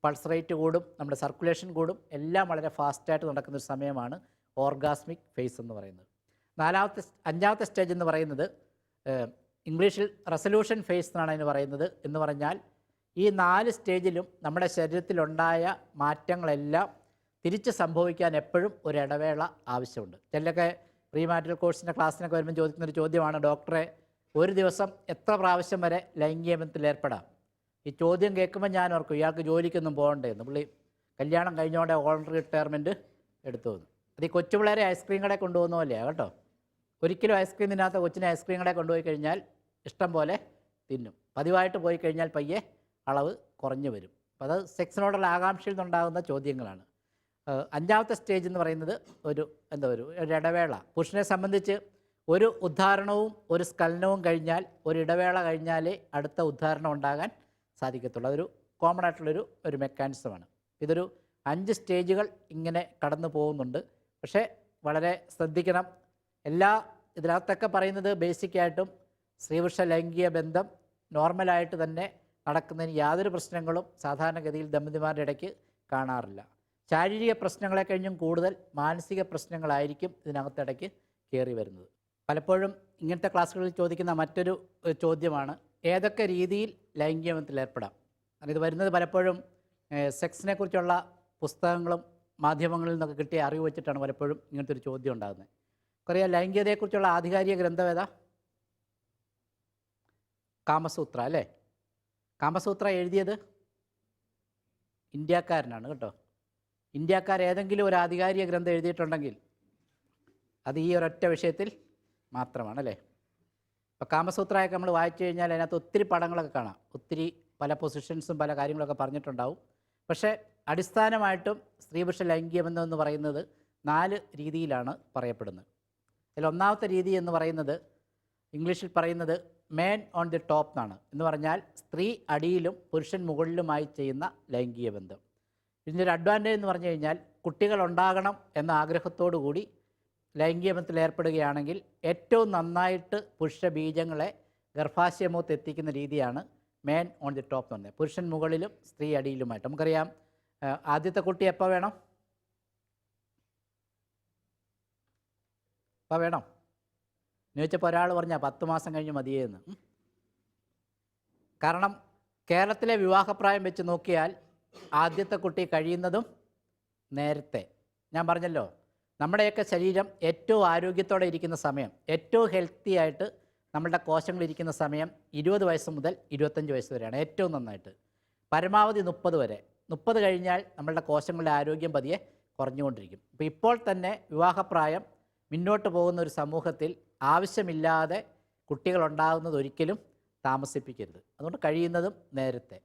പൾസ് റേറ്റ് കൂടും, നമ്മുടെ സർക്കുലേഷൻ കൂടും, എല്ലാം വളരെ ഫാസ്റ്റായിട്ട് നടക്കുന്നൊരു സമയമാണ് ഓർഗാസ്മിക് ഫേസ് എന്ന് പറയുന്നത്. അഞ്ചാമത്തെ സ്റ്റേജ് എന്ന് പറയുന്നത് ഇംഗ്ലീഷിൽ റെസൊല്യൂഷൻ ഫേസ് എന്നാണ് അതിന് പറയുന്നത്. എന്ന് പറഞ്ഞാൽ ഈ 4 സ്റ്റേജിലും നമ്മുടെ ശരീരത്തിലുണ്ടായ മാറ്റങ്ങളെല്ലാം തിരിച്ച് സംഭവിക്കാൻ എപ്പോഴും ഒരു ഇടവേള ആവശ്യമുണ്ട്. ചിലരൊക്കെ പ്രീ മാരിറ്റൽ കോഴ്സിൻ്റെ ക്ലാസ്സിനൊക്കെ വരുമ്പോൾ ചോദിക്കുന്നൊരു ചോദ്യമാണ്, ഡോക്ടറെ ഒരു ദിവസം എത്ര പ്രാവശ്യം വരെ ലൈംഗിക ബന്ധത്തിൽ ഏർപ്പെടാം? ഈ ചോദ്യം കേൾക്കുമ്പോൾ ഞാൻ ഓർക്കും ഇയാൾക്ക് ജോലിക്കൊന്നും പോകണ്ടേന്ന്. പുള്ളി കല്യാണം കഴിഞ്ഞോടെ വോളണ്ടറി റിട്ടയർമെൻറ്റ് എടുത്തു വന്നു. അത് ഈ കൊച്ചുപിള്ളേരെ ഐസ്ക്രീം കടയിൽ കൊണ്ടുപോകുന്ന പോലെയാണ് കേട്ടോ. ഒരിക്കലും ഐസ്ക്രീം തിന്നാത്ത കൊച്ചിനെ ഐസ്ക്രീം കടയിൽ കൊണ്ടുപോയി കഴിഞ്ഞാൽ ഇഷ്ടം പോലെ തിന്നും. പതിവായിട്ട് പോയി കഴിഞ്ഞാൽ പയ്യെ അളവ് കുറഞ്ഞു വരും. അപ്പോൾ അത് സെക്സിനോടുള്ള ആകാംക്ഷയിൽ നിന്നുണ്ടാകുന്ന ചോദ്യങ്ങളാണ്. അഞ്ചാമത്തെ സ്റ്റേജ് എന്ന് പറയുന്നത് ഒരു ഒരു ഇടവേള. പുരുഷനെ സംബന്ധിച്ച് ഒരു ഉദ്ധാരണവും ഒരു സ്ഖലനവും കഴിഞ്ഞാൽ ഒരു ഇടവേള കഴിഞ്ഞാലേ അടുത്ത ഉദ്ധാരണം ഉണ്ടാകാൻ സാധിക്കത്തുള്ളൂ. അതൊരു കോമൺ ആയിട്ടുള്ളൊരു മെക്കാനിസമാണ്. ഇതൊരു 5 സ്റ്റേജുകൾ ഇങ്ങനെ കടന്നു പോകുന്നുണ്ട്. പക്ഷേ വളരെ ശ്രദ്ധിക്കണം. ഇതിനകത്തൊക്കെ പറയുന്നത് ബേസിക്കായിട്ടും സ്ത്രീപുരുഷ ലൈംഗിക ബന്ധം നോർമലായിട്ട് തന്നെ നടക്കുന്നതിന് യാതൊരു പ്രശ്നങ്ങളും സാധാരണഗതിയിൽ ദമ്പതിമാരുടെ ഇടയ്ക്ക് കാണാറില്ല. ശാരീരിക പ്രശ്നങ്ങളെ കഴിഞ്ഞും കൂടുതൽ മാനസിക പ്രശ്നങ്ങളായിരിക്കും ഇതിനകത്തിടയ്ക്ക് കയറി വരുന്നത്. പലപ്പോഴും ഇങ്ങനത്തെ ക്ലാസ്സുകളിൽ ചോദിക്കുന്ന മറ്റൊരു ചോദ്യമാണ് ഏതൊക്കെ രീതിയിൽ ലൈംഗിക ബന്ധത്തിൽ ഏർപ്പെടാം. ഇത് വരുന്നത് പലപ്പോഴും സെക്സിനെ കുറിച്ചുള്ള പുസ്തകങ്ങളും മാധ്യമങ്ങളിൽ നിന്നൊക്കെ കിട്ടിയ അറിവ് വെച്ചിട്ടാണ് പലപ്പോഴും ഇങ്ങനത്തെ ഒരു ചോദ്യം ഉണ്ടാകുന്നത്. കുറേ ലൈംഗികതയെക്കുറിച്ചുള്ള ആധികാരിക ഗ്രന്ഥം ഏതാ? കാമസൂത്ര അല്ലേ? കാമസൂത്ര എഴുതിയത് ഇന്ത്യക്കാരനാണ് കേട്ടോ. ഏതെങ്കിലും ഒരു ആധികാരിക ഗ്രന്ഥം എഴുതിയിട്ടുണ്ടെങ്കിൽ അത് ഈ ഒരൊറ്റ വിഷയത്തിൽ മാത്രമാണ് അല്ലേ. അപ്പോൾ കാമസൂത്രയൊക്കെ നമ്മൾ വായിച്ചു കഴിഞ്ഞാൽ അതിനകത്ത് ഒത്തിരി പടങ്ങളൊക്കെ കാണാം. ഒത്തിരി പല പൊസിഷൻസും പല കാര്യങ്ങളൊക്കെ പറഞ്ഞിട്ടുണ്ടാവും. പക്ഷേ അടിസ്ഥാനമായിട്ടും സ്ത്രീപുരുഷ ലൈംഗിക ബന്ധം എന്ന് പറയുന്നത് 4 രീതിയിലാണ് പറയപ്പെടുന്നത്. അതിൽ ഒന്നാമത്തെ രീതി എന്ന് പറയുന്നത് ഇംഗ്ലീഷിൽ പറയുന്നത് മേൻ ഓൺ ദി ടോപ്പ് എന്നാണ്. എന്ന് പറഞ്ഞാൽ സ്ത്രീ അടിയിലും പുരുഷൻ മുകളിലുമായി ചെയ്യുന്ന ലൈംഗിക ബന്ധം. ഇതിൻ്റെ ഒരു അഡ്വാൻറ്റേജ് എന്ന് പറഞ്ഞു കഴിഞ്ഞാൽ കുട്ടികളുണ്ടാകണം എന്ന ആഗ്രഹത്തോടു കൂടി ലൈംഗിക ബന്ധത്തിൽ ഏർപ്പെടുകയാണെങ്കിൽ ഏറ്റവും നന്നായിട്ട് പുരുഷ ബീജങ്ങളെ ഗർഭാശയമൂത്ത് എത്തിക്കുന്ന രീതിയാണ് മേൻ ഓൺ ദി ടോപ്പ് എന്ന് പറഞ്ഞത്. പുരുഷൻ മുകളിലും സ്ത്രീ അടിയിലുമായിട്ട്. നമുക്കറിയാം ആദ്യത്തെ കുട്ടി എപ്പോൾ വേണം? എപ്പോൾ വേണം എന്ന് ചോദിച്ചപ്പോൾ ഒരാൾ പറഞ്ഞാൽ 10 മാസം കഴിഞ്ഞ് മതിയെന്ന്. കാരണം കേരളത്തിലെ വിവാഹപ്രായം വെച്ച് നോക്കിയാൽ ആദ്യത്തെ കുട്ടി കഴിയുന്നതും നേരത്തെ. ഞാൻ പറഞ്ഞല്ലോ, നമ്മുടെയൊക്കെ ശരീരം ഏറ്റവും ആരോഗ്യത്തോടെ ഇരിക്കുന്ന സമയം, ഏറ്റവും ഹെൽത്തി ആയിട്ട് നമ്മളുടെ കോശങ്ങളിരിക്കുന്ന സമയം 20 വയസ്സ് മുതൽ 25 വയസ്സ് വരെയാണ് ഏറ്റവും നന്നായിട്ട്. പരമാവധി 30 വരെ. 30 കഴിഞ്ഞാൽ നമ്മളുടെ കോശങ്ങളുടെ ആരോഗ്യം പതിയെ കുറഞ്ഞുകൊണ്ടിരിക്കും. അപ്പോൾ ഇപ്പോൾ തന്നെ വിവാഹപ്രായം മുന്നോട്ട് പോകുന്ന ഒരു സമൂഹത്തിൽ ആവശ്യമില്ലാതെ കുട്ടികളുണ്ടാകുന്നത് ഒരിക്കലും താമസിപ്പിക്കരുത്. അതുകൊണ്ട് കഴിയുന്നതും നേരത്തെ.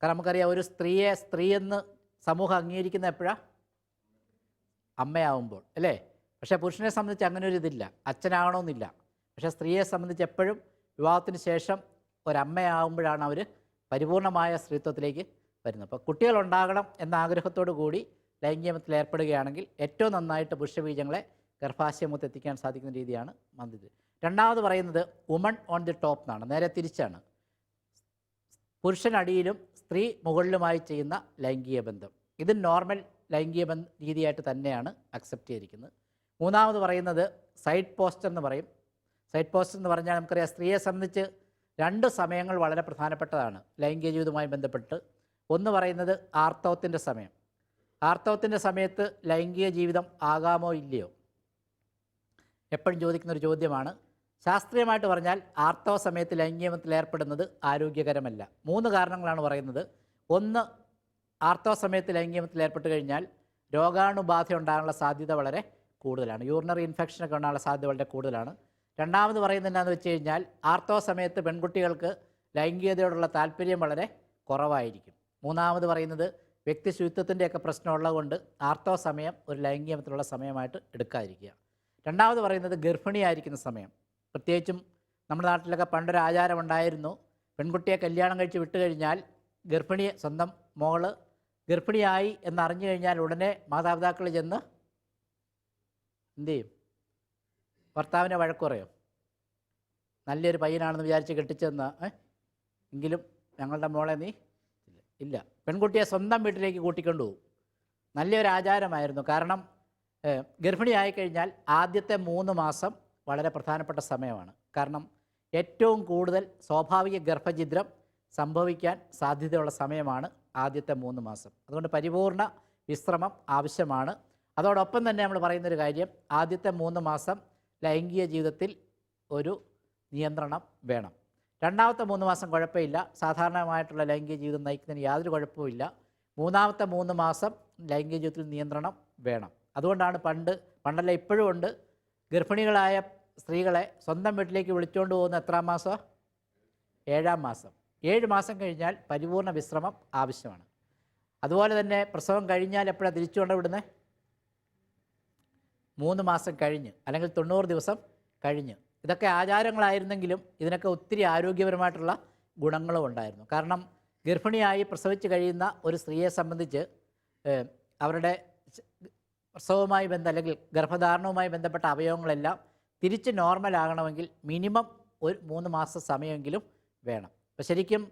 കാരണം നമുക്കറിയാം, ഒരു സ്ത്രീ എന്ന് സമൂഹം അംഗീകരിക്കുന്ന എപ്പോഴാണ്? അമ്മയാവുമ്പോൾ അല്ലേ. പക്ഷേ പുരുഷനെ സംബന്ധിച്ച് അങ്ങനെ ഒരു ഇതില്ല, അച്ഛനാകണമെന്നില്ല. പക്ഷേ സ്ത്രീയെ സംബന്ധിച്ച് എപ്പോഴും വിവാഹത്തിന് ശേഷം ഒരമ്മയാവുമ്പോഴാണ് അവർ പരിപൂർണമായ സ്ത്രീത്വത്തിലേക്ക് വരുന്നത്. അപ്പോൾ കുട്ടികളുണ്ടാകണം എന്ന ആഗ്രഹത്തോടു കൂടി ലൈംഗികത്തിൽ ഏർപ്പെടുകയാണെങ്കിൽ ഏറ്റവും നന്നായിട്ട് പുരുഷബീജങ്ങളെ ഗർഭാശയമൂത്ത് എത്തിക്കാൻ സാധിക്കുന്ന രീതിയാണ് മന്ദിത്. രണ്ടാമത് പറയുന്നത് വുമൺ ഓൺ ദി ടോപ്പ് എന്നാണ്. നേരെ തിരിച്ചാണ്. പുരുഷൻ അടിയിലും സ്ത്രീ മുകളിലുമായി ചെയ്യുന്ന ലൈംഗിക ബന്ധം. ഇത് നോർമൽ ലൈംഗിക രീതിയായിട്ട് തന്നെയാണ് അക്സെപ്റ്റ് ചെയ്തിരിക്കുന്നത്. മൂന്നാമത് പറയുന്നത് സൈഡ് പോസ്റ്റർ എന്ന് പറയും. സൈഡ് പോസ്റ്റർ എന്ന് പറഞ്ഞാൽ നമുക്കറിയാം, സ്ത്രീയെ സംബന്ധിച്ച് 2 സമയങ്ങൾ വളരെ പ്രധാനപ്പെട്ടതാണ് ലൈംഗിക ജീവിതവുമായി ബന്ധപ്പെട്ട്. ഒന്ന് പറയുന്നത് ആർത്തവത്തിൻ്റെ സമയം. ആർത്തവത്തിൻ്റെ സമയത്ത് ലൈംഗിക ജീവിതം ആകാമോ ഇല്ലയോ എപ്പോഴും ചോദിക്കുന്നൊരു ചോദ്യമാണ്. ശാസ്ത്രീയമായിട്ട് പറഞ്ഞാൽ ആർത്തവ സമയത്ത് ലൈംഗികത്തിൽ ഏർപ്പെടുന്നത് ആരോഗ്യകരമല്ല. 3 കാരണങ്ങളാണ് പറയുന്നത്. ഒന്ന്, ആർത്തവ സമയത്ത് ലൈംഗികത്തിൽ ഏർപ്പെട്ട് കഴിഞ്ഞാൽ രോഗാണുബാധ ഉണ്ടാകാനുള്ള സാധ്യത വളരെ കൂടുതലാണ്. യൂറിനറി ഇൻഫെക്ഷനൊക്കെ ഉണ്ടാകാനുള്ള സാധ്യത വളരെ കൂടുതലാണ്. രണ്ടാമത് പറയുന്നത് എന്താണെന്ന് വെച്ച് കഴിഞ്ഞാൽ ആർത്തവ സമയത്ത് പെൺകുട്ടികൾക്ക് ലൈംഗികതയോടുള്ള താല്പര്യം വളരെ കുറവായിരിക്കും. മൂന്നാമത് പറയുന്നത് വ്യക്തി ശുചിത്വത്തിൻ്റെയൊക്കെ പ്രശ്നമുള്ളതുകൊണ്ട് ആർത്തവ സമയം ഒരു ലൈംഗികത്തിലുള്ള സമയമായിട്ട് എടുക്കാതിരിക്കുക. രണ്ടാമത് പറയുന്നത് ഗർഭിണിയായിരിക്കുന്ന സമയം. പ്രത്യേകിച്ചും നമ്മുടെ നാട്ടിലൊക്കെ പണ്ടൊരു ആചാരമുണ്ടായിരുന്നു, പെൺകുട്ടിയെ കല്യാണം കഴിച്ച് വിട്ട് കഴിഞ്ഞാൽ സ്വന്തം മോള് ഗർഭിണിയായി എന്നറിഞ്ഞു കഴിഞ്ഞാൽ ഉടനെ മാതാപിതാക്കൾ ചെന്ന് എന്തു ചെയ്യും? ഭർത്താവിനെ വഴക്ക് പറയും. നല്ലൊരു പയ്യനാണെന്ന് വിചാരിച്ച് കെട്ടിച്ചെന്ന് എങ്കിലും ഞങ്ങളുടെ മോളെ നീ ഇല്ല. പെൺകുട്ടിയെ സ്വന്തം വീട്ടിലേക്ക് കൂട്ടിക്കൊണ്ടുപോകും. നല്ലൊരു ആചാരമായിരുന്നു. കാരണം ഗർഭിണിയായിക്കഴിഞ്ഞാൽ ആദ്യത്തെ 3 മാസം വളരെ പ്രധാനപ്പെട്ട സമയമാണ്. കാരണം ഏറ്റവും കൂടുതൽ സ്വാഭാവിക ഗർഭഛിദ്രം സംഭവിക്കാൻ സാധ്യതയുള്ള സമയമാണ് ആദ്യത്തെ 3 മാസം. അതുകൊണ്ട് പരിപൂർണ വിശ്രമം ആവശ്യമാണ്. അതോടൊപ്പം തന്നെ നമ്മൾ പറയുന്നൊരു കാര്യം, ആദ്യത്തെ 3 മാസം ലൈംഗിക ജീവിതത്തിൽ ഒരു നിയന്ത്രണം വേണം. രണ്ടാമത്തെ 3 മാസം കുഴപ്പമില്ല, സാധാരണമായിട്ടുള്ള ലൈംഗിക ജീവിതം നയിക്കുന്നതിന് യാതൊരു കുഴപ്പമില്ല. മൂന്നാമത്തെ 3 മാസം ലൈംഗിക ജീവിതത്തിൽ നിയന്ത്രണം വേണം. അതുകൊണ്ടാണ് പണ്ടല്ല ഇപ്പോഴും ഉണ്ട്, ഗർഭിണികളായ സ്ത്രീകളെ സ്വന്തം വീട്ടിലേക്ക് വിളിച്ചുകൊണ്ട് പോകുന്ന എത്രാം മാസം? 7-ാം മാസം. 7 മാസം കഴിഞ്ഞാൽ പരിപൂർണ വിശ്രമം ആവശ്യമാണ്. അതുപോലെ തന്നെ പ്രസവം കഴിഞ്ഞാൽ എപ്പോഴാണ് തിരിച്ചുകൊണ്ട് വിടുന്നത്? 3 മാസം കഴിഞ്ഞ് അല്ലെങ്കിൽ 90 ദിവസം കഴിഞ്ഞ്. ഇതൊക്കെ ആചാരങ്ങളായിരുന്നെങ്കിലും ഇതിനൊക്കെ ഒത്തിരി ആരോഗ്യപരമായിട്ടുള്ള ഗുണങ്ങളും ഉണ്ടായിരുന്നു. കാരണം ഗർഭിണിയായി പ്രസവിച്ച് കഴിയുന്ന ഒരു സ്ത്രീയെ സംബന്ധിച്ച് അവരുടെ പ്രസവവുമായി അല്ലെങ്കിൽ ഗർഭധാരണവുമായി ബന്ധപ്പെട്ട അവയവങ്ങളെല്ലാം തിരിച്ച് നോർമലാകണമെങ്കിൽ മിനിമം ഒരു 3 മാസം സമയമെങ്കിലും വേണം. അപ്പോൾ ശരിക്കും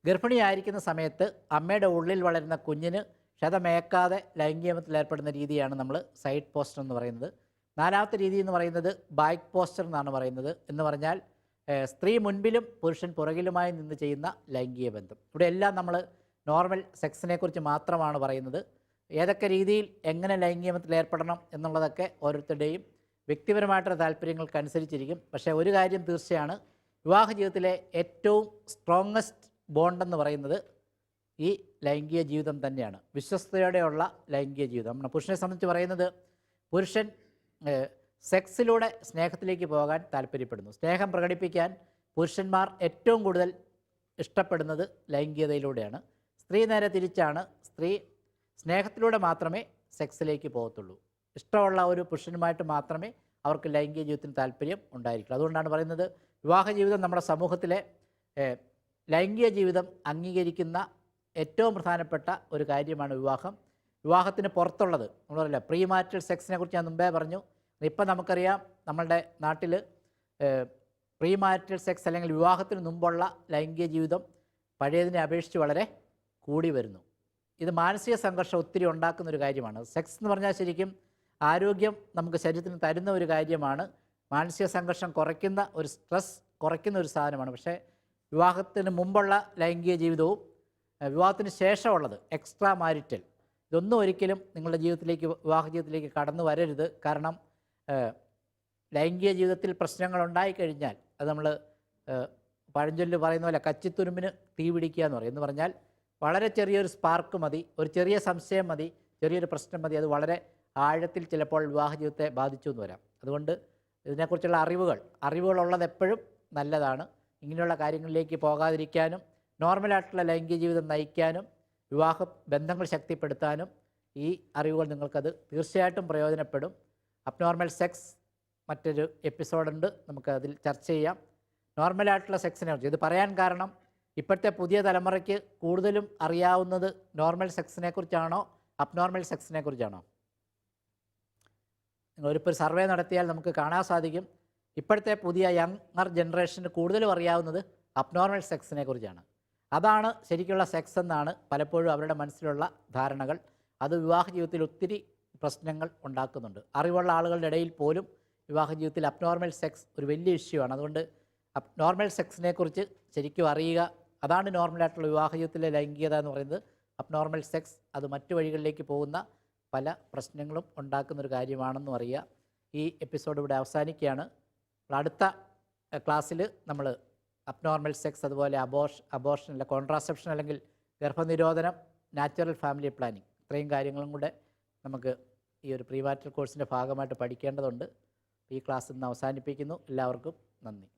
ഗർഭിണിയായിരിക്കുന്ന സമയത്ത് അമ്മയുടെ ഉള്ളിൽ വളരുന്ന കുഞ്ഞിന് ക്ഷതമേക്കാതെ ലൈംഗികബന്ധത്തിൽ ഏർപ്പെടുന്ന രീതിയാണ് നമ്മൾ സൈഡ് പോസ്റ്റർ എന്ന് പറയുന്നത്. 4ാമത്തെ രീതി എന്ന് പറയുന്നത് ബാക്ക് പോസ്റ്റർ എന്നാണ് പറയുന്നത്. എന്ന് പറഞ്ഞാൽ സ്ത്രീ മുൻപിലും പുരുഷൻ പുറകിലുമായി നിന്ന് ചെയ്യുന്ന ലൈംഗിക ബന്ധം. ഇവിടെ എല്ലാം നമ്മൾ നോർമൽ സെക്സിനെ കുറിച്ച് മാത്രമാണ് പറയുന്നത്. ഏതൊക്കെ രീതിയിൽ എങ്ങനെ ലൈംഗികബന്ധത്തിൽ ഏർപ്പെടണം എന്നുള്ളതൊക്കെ ഓരോരുത്തരുടെയും വ്യക്തിപരമായിട്ടുള്ള താല്പര്യങ്ങൾക്കനുസരിച്ചിരിക്കും. പക്ഷേ ഒരു കാര്യം തീർച്ചയാണ്, വിവാഹ ജീവിതത്തിലെ ഏറ്റവും സ്ട്രോങ്ങസ്റ്റ് ബോണ്ടെന്ന് പറയുന്നത് ഈ ലൈംഗിക ജീവിതം തന്നെയാണ്. വിശ്വസ്തയോടെയുള്ള ലൈംഗിക ജീവിതം. നമ്മുടെ പുരുഷനെ സംബന്ധിച്ച് പറയുന്നത്, പുരുഷൻ സെക്സിലൂടെ സ്നേഹത്തിലേക്ക് പോകാൻ താല്പര്യപ്പെടുന്നു. സ്നേഹം പ്രകടിപ്പിക്കാൻ പുരുഷന്മാർ ഏറ്റവും കൂടുതൽ ഇഷ്ടപ്പെടുന്നത് ലൈംഗികതയിലൂടെയാണ്. സ്ത്രീ നേരെ തിരിച്ചാണ്. സ്ത്രീ സ്നേഹത്തിലൂടെ മാത്രമേ സെക്സിലേക്ക് പോകത്തുള്ളൂ. ഇഷ്ടമുള്ള ഒരു പുരുഷനുമായിട്ട് മാത്രമേ അവർക്ക് ലൈംഗിക ജീവിതത്തിന് താല്പര്യം ഉണ്ടായിരിക്കുള്ളൂ. അതുകൊണ്ടാണ് പറയുന്നത്, വിവാഹ ജീവിതം നമ്മുടെ സമൂഹത്തിലെ ലൈംഗിക ജീവിതം അംഗീകരിക്കുന്ന ഏറ്റവും പ്രധാനപ്പെട്ട ഒരു കാര്യമാണ് വിവാഹം. വിവാഹത്തിന് പുറത്തുള്ളത് നമ്മൾ പറയില്ല, പ്രീ മാരിറ്റൽ സെക്സിനെ കുറിച്ച് ഞാൻ മുമ്പേ പറഞ്ഞു. ഇപ്പം നമുക്കറിയാം, നമ്മളുടെ നാട്ടിൽ പ്രീ മാരിറ്റൽ സെക്സ് അല്ലെങ്കിൽ വിവാഹത്തിന് മുമ്പുള്ള ലൈംഗിക ജീവിതം പഴയതിനെ അപേക്ഷിച്ച് വളരെ കൂടി വരുന്നു. ഇത് മാനസിക സംഘർഷം ഒത്തിരി ഉണ്ടാക്കുന്നൊരു കാര്യമാണ്. സെക്സ് എന്ന് പറഞ്ഞാൽ ശരിക്കും ആരോഗ്യം നമുക്ക് ശരീരത്തിന് തരുന്ന ഒരു കാര്യമാണ്. മാനസിക സംഘർഷം കുറയ്ക്കുന്ന ഒരു സ്ട്രെസ് കുറയ്ക്കുന്ന ഒരു സാധനമാണ്. പക്ഷേ വിവാഹത്തിന് മുമ്പുള്ള ലൈംഗിക ജീവിതവും വിവാഹത്തിന് ശേഷമുള്ളത് എക്സ്ട്രാ മാരിറ്റൽ, ഇതൊന്നും ഒരിക്കലും നിങ്ങളുടെ ജീവിതത്തിലേക്ക്, വിവാഹ ജീവിതത്തിലേക്ക് കടന്നു വരരുത്. കാരണം ലൈംഗിക ജീവിതത്തിൽ പ്രശ്നങ്ങൾ ഉണ്ടായിക്കഴിഞ്ഞാൽ അത് നമ്മൾ പഴഞ്ചൊല്ല് പറയുന്ന പോലെ കച്ചിത്തുരുമ്പിന് തീ പിടിക്കുക എന്ന് പറയും. എന്ന് പറഞ്ഞാൽ വളരെ ചെറിയൊരു സ്പാർക്ക് മതി, ഒരു ചെറിയ സംശയം മതി, ചെറിയൊരു പ്രശ്നം മതി, അത് വളരെ ആഴത്തിൽ ചിലപ്പോൾ വിവാഹ ജീവിതത്തെ ബാധിച്ചു എന്ന് വരാം. അതുകൊണ്ട് ഇതിനെക്കുറിച്ചുള്ള അറിവുകളുള്ളത് എപ്പോഴും നല്ലതാണ്. ഇങ്ങനെയുള്ള കാര്യങ്ങളിലേക്ക് പോകാതിരിക്കാനും നോർമലായിട്ടുള്ള ലൈംഗിക ജീവിതം നയിക്കാനും വിവാഹ ബന്ധങ്ങൾ ശക്തിപ്പെടുത്താനും ഈ അറിവുകൾ നിങ്ങൾക്കത് തീർച്ചയായിട്ടും പ്രയോജനപ്പെടും. അബ്നോർമൽ സെക്സ് മറ്റൊരു എപ്പിസോഡുണ്ട്, നമുക്ക് അതിൽ ചർച്ച ചെയ്യാം. നോർമലായിട്ടുള്ള സെക്സിനെ കുറിച്ച് ഇത് പറയാൻ കാരണം, ഇപ്പോഴത്തെ പുതിയ തലമുറയ്ക്ക് കൂടുതലും അറിയാവുന്നത് നോർമൽ സെക്സിനെ കുറിച്ചാണോ അബ്നോർമൽ സെക്സിനെ കുറിച്ചാണോ? നിങ്ങളൊരിപ്പോൾ സർവേ നടത്തിയാൽ നമുക്ക് കാണാൻ സാധിക്കും, ഇപ്പോഴത്തെ പുതിയ യങ്ങർ ജനറേഷന് കൂടുതലും അറിയാവുന്നത് അബ്നോർമൽ സെക്സിനെ കുറിച്ചാണ്. അതാണ് ശരിക്കുള്ള സെക്സ് എന്നാണ് പലപ്പോഴും അവരുടെ മനസ്സിലുള്ള ധാരണകൾ. അത് വിവാഹ ജീവിതത്തിൽ ഒത്തിരി പ്രശ്നങ്ങൾ ഉണ്ടാക്കുന്നുണ്ട്. അറിവുള്ള ആളുകളുടെ ഇടയിൽ പോലും വിവാഹ ജീവിതത്തിൽ അബ്നോർമൽ സെക്സ് ഒരു വലിയ ഇഷ്യൂ ആണ്. അതുകൊണ്ട് അബ്നോർമൽ സെക്സിനെ കുറിച്ച് ശരിക്കും അറിയുക. അതാണ് നോർമലായിട്ടുള്ള വിവാഹ ജീവിതത്തിലെ ലൈംഗികത എന്ന് പറയുന്നത്. അബ്നോർമൽ സെക്സ് അത് മറ്റു വഴികളിലേക്ക് പോകുന്ന പല പ്രശ്നങ്ങളും ഉണ്ടാക്കുന്നൊരു കാര്യമാണെന്നും അറിയുക. ഈ എപ്പിസോഡ് ഇവിടെ അവസാനിക്കുകയാണ്. അടുത്ത ക്ലാസ്സിൽ നമ്മൾ അബ്നോർമൽ സെക്സ്, അതുപോലെ അബോർഷൻ അല്ല കോൺട്രാസെപ്ഷൻ അല്ലെങ്കിൽ ഗർഭനിരോധനം, നാച്ചുറൽ ഫാമിലി പ്ലാനിങ്, ഇത്രയും കാര്യങ്ങളും കൂടെ നമുക്ക് ഈ ഒരു പ്രീ മാരിറ്റൽ കോഴ്സിൻ്റെ ഭാഗമായിട്ട് പഠിക്കേണ്ടതുണ്ട്. ഈ ക്ലാസ് ഇന്ന് അവസാനിപ്പിക്കുന്നു. എല്ലാവർക്കും നന്ദി.